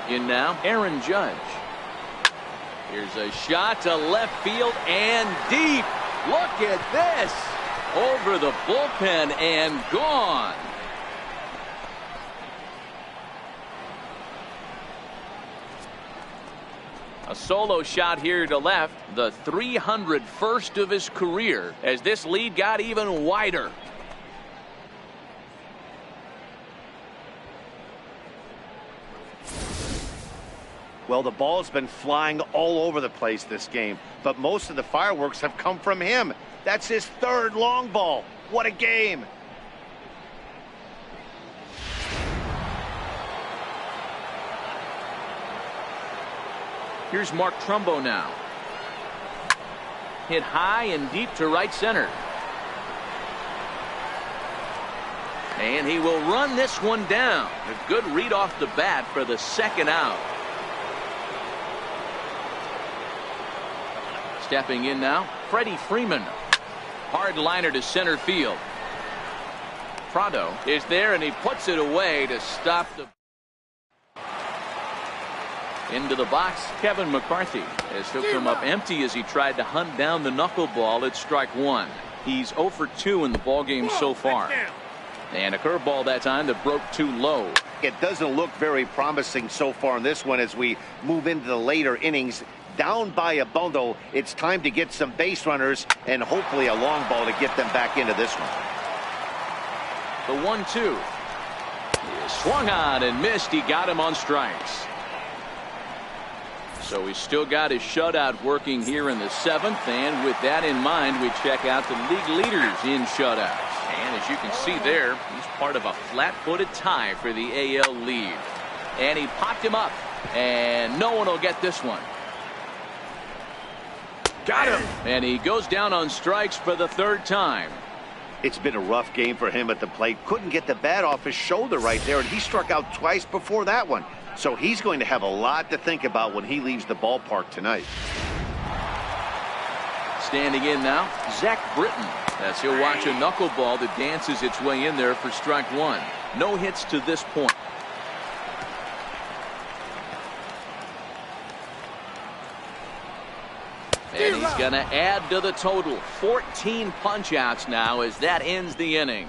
In now, Aaron Judge. Here's a shot to left field and deep. Look at this. Over the bullpen and gone. A solo shot here to left. The 301st of his career as this lead got even wider. Well, the ball's been flying all over the place this game, but most of the fireworks have come from him. That's his 3rd long ball. What a game. Here's Mark Trumbo now. Hit high and deep to right center. And he will run this one down. A good read off the bat for the 2nd out. Stepping in now, Freddie Freeman. Hard liner to center field. Prado is there and he puts it away to stop the. Into the box, Kevin McCarthy has hooked him up empty as he tried to hunt down the knuckleball at strike 1. He's 0 for 2 in the ballgame so far. And a curveball that time that broke too low. It doesn't look very promising so far in this one as we move into the later innings. Down by a bundle, it's time to get some base runners and hopefully a long ball to get them back into this one. The 1-2. He swung on and missed. He got him on strikes. So he's still got his shutout working here in the 7th, and with that in mind, we check out the league leaders in shutouts. And as you can see there, he's part of a flat-footed tie for the AL lead. And he popped him up, and no one will get this one. Got him. And he goes down on strikes for the 3rd time. It's been a rough game for him at the plate. Couldn't get the bat off his shoulder right there, and he struck out twice before that one. So he's going to have a lot to think about when he leaves the ballpark tonight. Standing in now, Zach Britton. As he'll watch a knuckleball that dances its way in there for strike 1. No hits to this point. And he's going to add to the total. 14 punch-outs now as that ends the inning.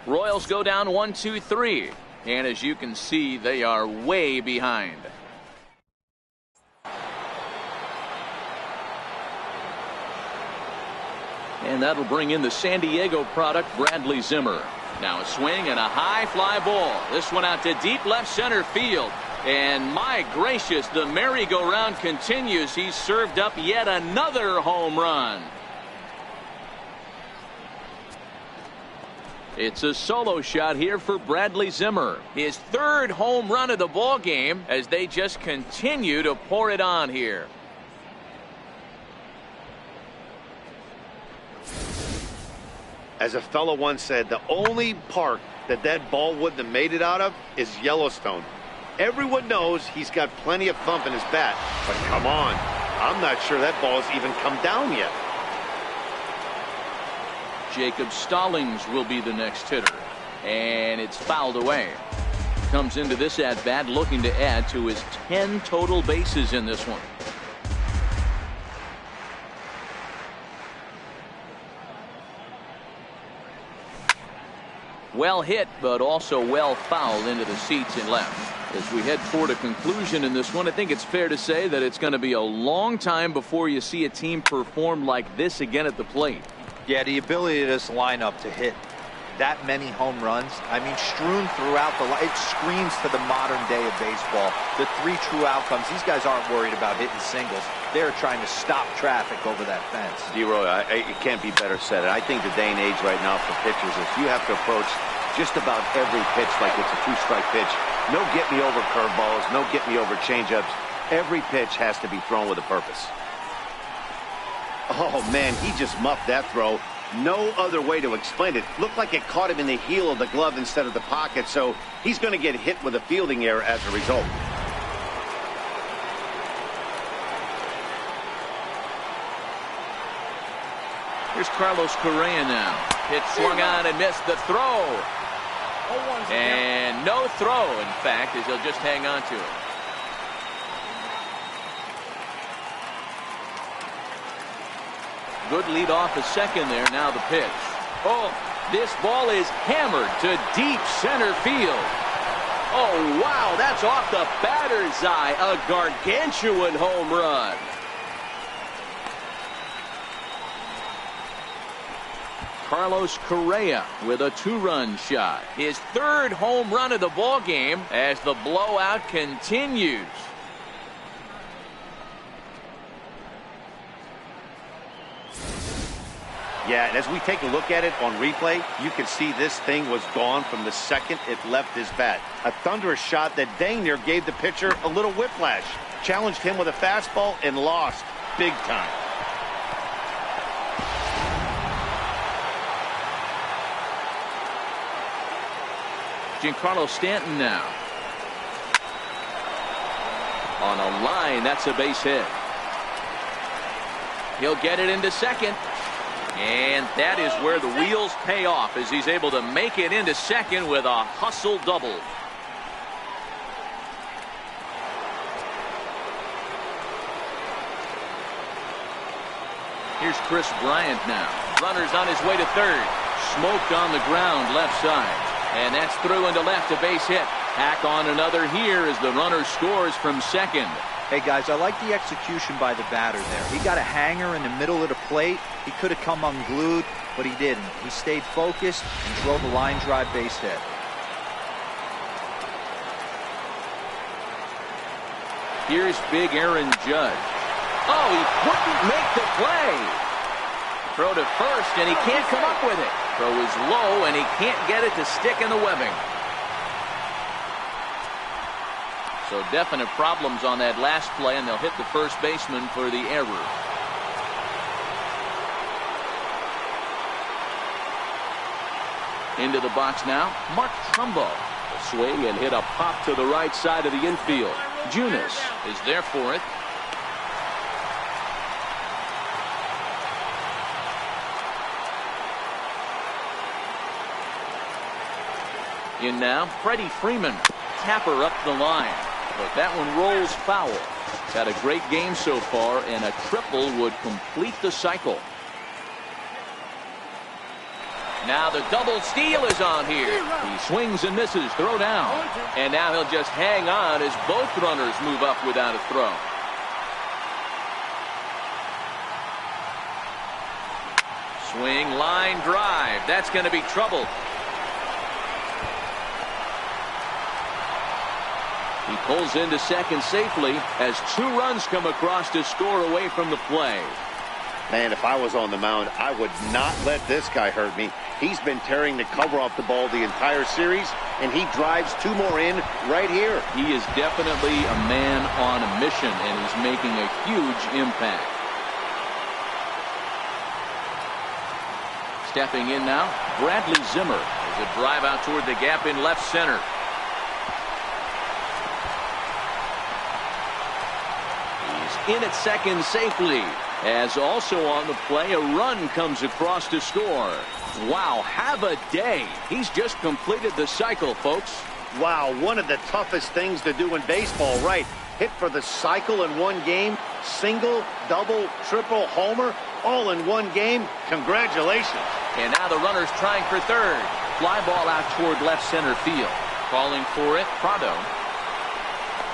Royals go down 1-2-3. And as you can see, they are way behind. And that'll bring in the San Diego product, Bradley Zimmer. Now a swing and a high fly ball. This one out to deep left center field. And my gracious, the merry-go-round continues. He's served up yet another home run. It's a solo shot here for Bradley Zimmer. His third home run of the ball game as they just continue to pour it on here. As a fellow once said, the only park that ball wouldn't have made it out of is Yellowstone. Everyone knows he's got plenty of thump in his bat, but come on, I'm not sure that ball's even come down yet. Jacob Stallings will be the next hitter, and it's fouled away. Comes into this at bat looking to add to his 10 total bases in this one. Well hit, but also well fouled into the seats in left. As we head toward a conclusion in this one, I think it's fair to say that it's going to be a long time before you see a team perform like this again at the plate. Yeah, the ability of this lineup to hit that many home runs, I mean, strewn throughout it screams to the modern day of baseball. The 3 true outcomes. These guys aren't worried about hitting singles. They're trying to stop traffic over that fence. D-Roy, it can't be better said. I think the day and age right now for pitchers is you have to approach just about every pitch like it's a 2-strike pitch. No get me over curveballs, no get me over changeups. Every pitch has to be thrown with a purpose. Oh man, he just muffed that throw. No other way to explain it. Looked like it caught him in the heel of the glove instead of the pocket, so he's going to get hit with a fielding error as a result. Here's Carlos Correa now. Hit swung on and missed the throw. And no throw, in fact, as he'll just hang on to it. Good lead off a second there. Now the pitch. Oh, this ball is hammered to deep center field. Oh, wow, that's off the batter's eye. A gargantuan home run. Carlos Correa with a 2-run shot. His third home run of the ball game as the blowout continues. Yeah, and as we take a look at it on replay, you can see this thing was gone from the second it left his bat. A thunderous shot that dang near gave the pitcher a little whiplash. Challenged him with a fastball and lost big time. Giancarlo Stanton now. On a line, that's a base hit. He'll get it into second. And that is where the wheels pay off as he's able to make it into second with a hustle double. Here's Chris Bryant now. Runners on his way to third. Smoked on the ground left side. And that's through into left, a base hit. Hack on another here as the runner scores from second. Hey guys, I like the execution by the batter there. He got a hanger in the middle of the plate. He could have come unglued, but he didn't. He stayed focused and drove a line drive base hit. Here's big Aaron Judge. Oh, he couldn't make the play. Throw to first, and he can't come up with it. Throw is low, and he can't get it to stick in the webbing. So definite problems on that last play, and they'll hit the first baseman for the error. Into the box now, Mark Trumbo. A swing and hit a pop to the right side of the infield. Junis is there for it. In now, Freddie Freeman. Tapper up the line. But that one rolls foul. He's had a great game so far, and a triple would complete the cycle. Now the double steal is on here. He swings and misses. Throw down. And now he'll just hang on as both runners move up without a throw. Swing, line drive. That's going to be trouble. He pulls into second safely as 2 runs come across to score away from the play. Man, if I was on the mound, I would not let this guy hurt me. He's been tearing the cover off the ball the entire series, and he drives 2 more in right here. He is definitely a man on a mission and is making a huge impact. Stepping in now, Bradley Zimmer. There's a drive out toward the gap in left center. He's in at second safely. As also on the play, a run comes across to score. Wow, have a day. He's just completed the cycle, folks. Wow, one of the toughest things to do in baseball, right? Hit for the cycle in one game, single, double, triple, homer, all in one game. Congratulations. And now the runner's trying for third. Fly ball out toward left center field. Calling for it, Prado.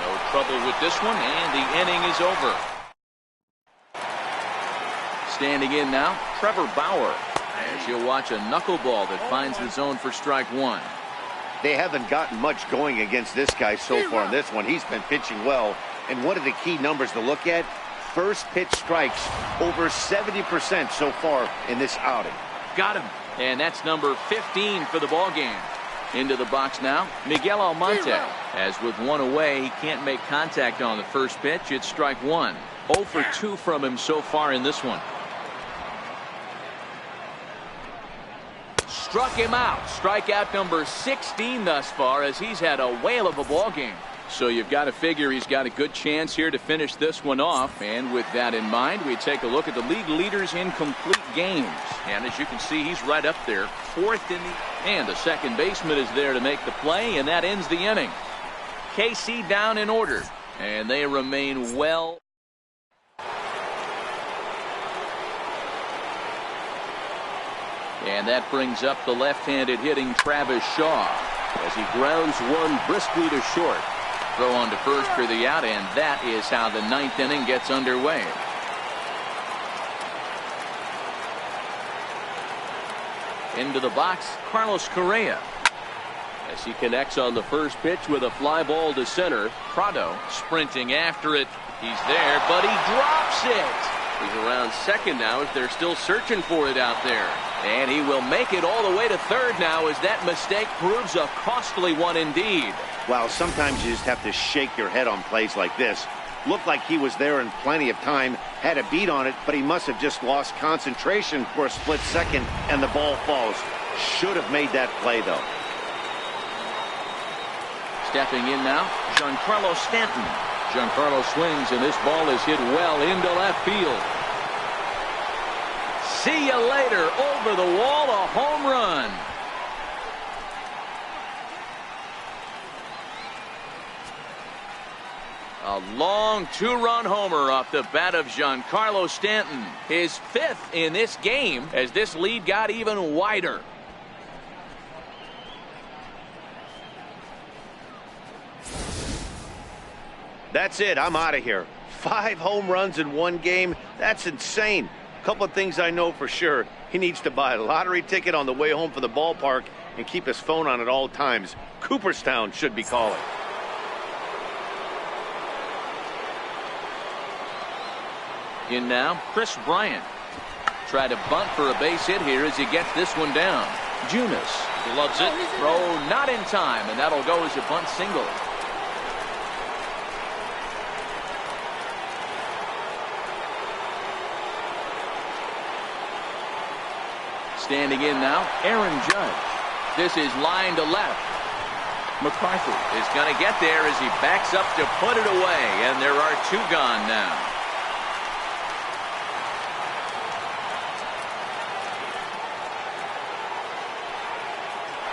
No trouble with this one, and the inning is over. Standing in now, Trevor Bauer, as you'll watch a knuckleball that finds the zone for strike 1. They haven't gotten much going against this guy so far in this one. He's been pitching well. And one of the key numbers to look at, first pitch strikes over 70% so far in this outing. Got him. And that's number 15 for the ball game. Into the box now, Miguel Almonte. As with 1 away, he can't make contact on the first pitch. It's strike 1. 0 for 2 from him so far in this one. Struck him out. Strikeout number 16 thus far, as he's had a whale of a ball game. So you've got to figure he's got a good chance here to finish this one off. And with that in mind, we take a look at the league leaders in complete games. And as you can see, he's right up there, 4th in the... And the second baseman is there to make the play, and that ends the inning. KC down in order, and they remain well. And that brings up the left-handed hitting Travis Shaw as he grounds one briskly to short. Throw on to first for the out, and that is how the 9th inning gets underway. Into the box, Carlos Correa. As he connects on the first pitch with a fly ball to center. Prado sprinting after it. He's there, but he drops it. He's around second now as they're still searching for it out there. And he will make it all the way to third now as that mistake proves a costly one indeed. Well, sometimes you just have to shake your head on plays like this. Looked like he was there in plenty of time, had a beat on it, but he must have just lost concentration for a split second, and the ball falls. Should have made that play, though. Stepping in now, Giancarlo Stanton. Giancarlo swings, and this ball is hit well into left field. See you later. Over the wall, a home run. A long 2-run homer off the bat of Giancarlo Stanton. His 5th in this game as this lead got even wider. That's it. I'm out of here. 5 home runs in one game. That's insane. A couple of things I know for sure. He needs to buy a lottery ticket on the way home from the ballpark and keep his phone on at all times. Cooperstown should be calling. In now, Chris Bryant. Try to bunt for a base hit here as he gets this one down. Junis gloves it. Throw not in time, and that'll go as a bunt single. Standing in now, Aaron Judge. This is line to left. McCarthy is going to get there as he backs up to put it away, and there are 2 gone now.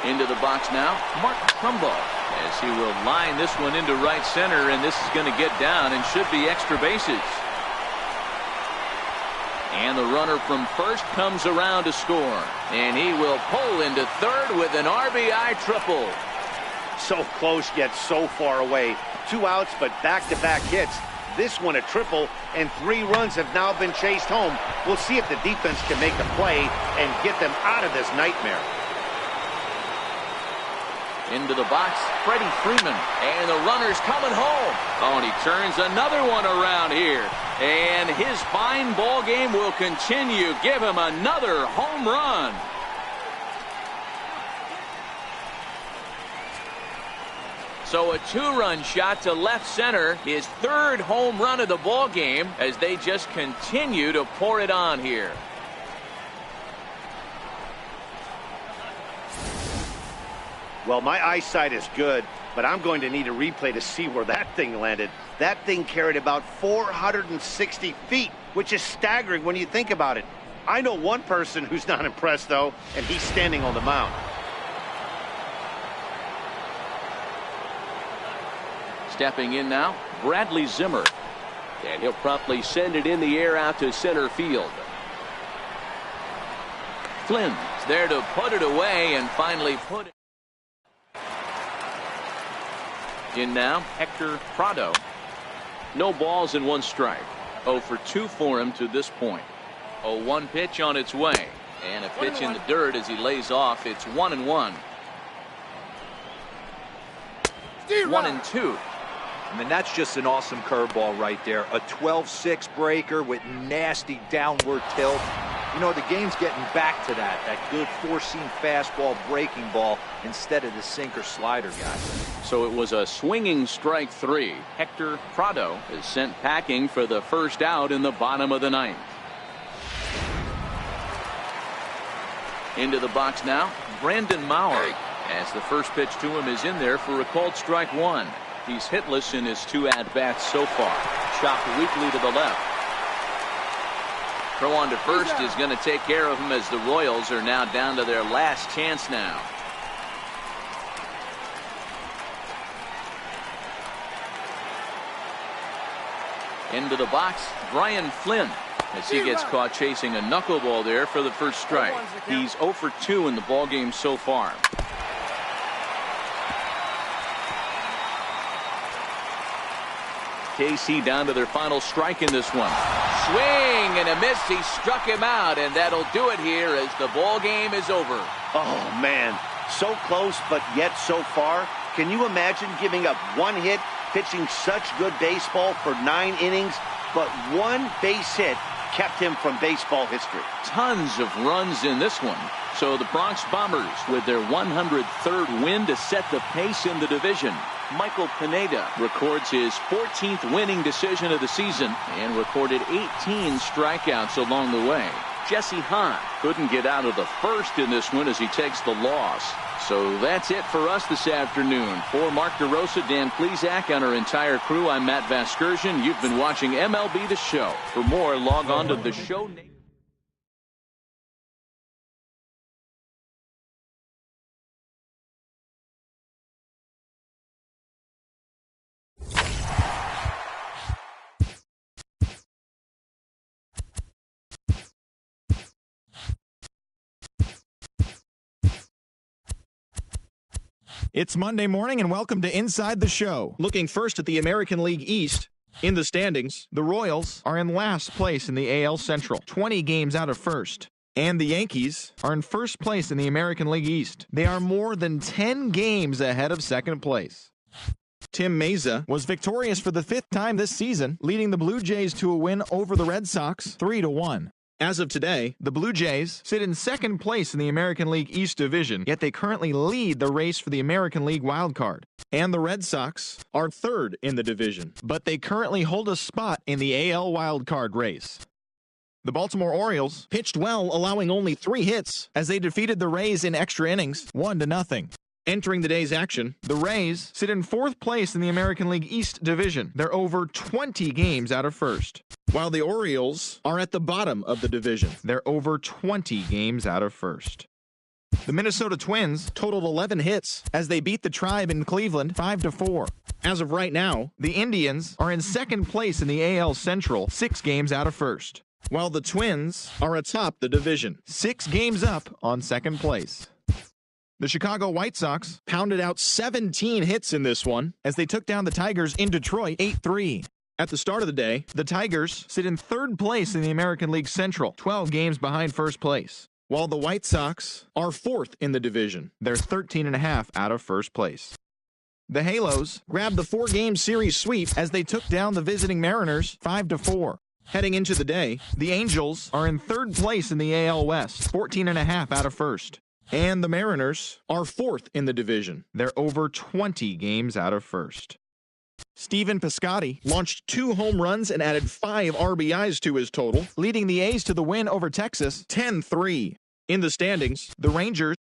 Into the box now, Mark Trumbo, as he will line this one into right center, and this is going to get down and should be extra bases. And the runner from first comes around to score, and he will pull into third with an RBI triple. So close yet so far away. 2 outs, but back-to-back hits. this one a triple, and 3 runs have now been chased home. We'll see if the defense can make a play and get them out of this nightmare. Into the box, Freddie Freeman, and the runner's coming home. Oh, and he turns another one around here. And his fine ball game will continue. Give him another home run. So a 2-run shot to left center, his 3rd home run of the ball game as they just continue to pour it on here. Well, my eyesight is good, but I'm going to need a replay to see where that thing landed. That thing carried about 460 feet, which is staggering when you think about it. I know one person who's not impressed, though, and he's standing on the mound. Stepping in now, Bradley Zimmer. And he'll promptly send it in the air out to center field. Flynn's there to put it away and finally put it in now. Hector Prado. No balls and 1 strike. 0 for 2 for him to this point. 0-1 pitch on its way. And a pitch in the dirt as he lays off. It's 1-1. 1-2. I mean, that's just an awesome curveball right there. A 12-6 breaker with nasty downward tilt. You know, the game's getting back to that good 4-seam fastball breaking ball instead of the sinker slider guy. So it was a swinging strike 3. Hector Prado is sent packing for the first out in the bottom of the 9th. Into the box now, Brandon Maurer, as the first pitch to him is in there for a called strike 1. He's hitless in his 2 at-bats so far. Chopped weakly to the left. Throw on to first is going to take care of him as the Royals are now down to their last chance now. Into the box, Brian Flynn, as he gets caught chasing a knuckleball there for the first strike. He's 0 for 2 in the ballgame so far. KC down to their final strike in this one. Swing and a miss. He struck him out, and that'll do it here as the ball game is over. Oh, man. So close, but yet so far. Can you imagine giving up 1 hit, pitching such good baseball for 9 innings, but 1 base hit kept him from baseball history? Tons of runs in this one. So the Bronx Bombers with their 103rd win to set the pace in the division. Michael Pineda records his 14th winning decision of the season and recorded 18 strikeouts along the way. Jesse Hahn couldn't get out of the first in this one as he takes the loss. So that's it for us this afternoon. For Mark DeRosa, Dan Plesac, and our entire crew, I'm Matt Vasgersian. You've been watching MLB The Show. For more, log on to the show. It's Monday morning and welcome to Inside the Show. Looking first at the American League East. In the standings, the Royals are in last place in the AL Central, 20 games out of first. And the Yankees are in first place in the American League East. They are more than 10 games ahead of second place. Tim Mayza was victorious for the 5th time this season, leading the Blue Jays to a win over the Red Sox 3-1. As of today, the Blue Jays sit in second place in the American League East Division, yet they currently lead the race for the American League wildcard. And the Red Sox are third in the division, but they currently hold a spot in the AL wildcard race. The Baltimore Orioles pitched well, allowing only 3 hits as they defeated the Rays in extra innings, 1-0. Entering the day's action, the Rays sit in 4th place in the American League East Division. They're over 20 games out of first, while the Orioles are at the bottom of the division. They're over 20 games out of first. The Minnesota Twins totaled 11 hits as they beat the Tribe in Cleveland 5-4. As of right now, the Indians are in second place in the AL Central, 6 games out of first, while the Twins are atop the division, 6 games up on second place. The Chicago White Sox pounded out 17 hits in this one as they took down the Tigers in Detroit 8-3. At the start of the day, the Tigers sit in third place in the American League Central, 12 games behind first place, while the White Sox are fourth in the division. They're 13.5 out of first place. The Halos grabbed the 4-game series sweep as they took down the visiting Mariners 5-4. Heading into the day, the Angels are in third place in the AL West, 14.5 out of first. And the Mariners are fourth in the division. They're over 20 games out of first. Stephen Piscotty launched 2 home runs and added 5 RBIs to his total, leading the A's to the win over Texas 10-3. In the standings, the Rangers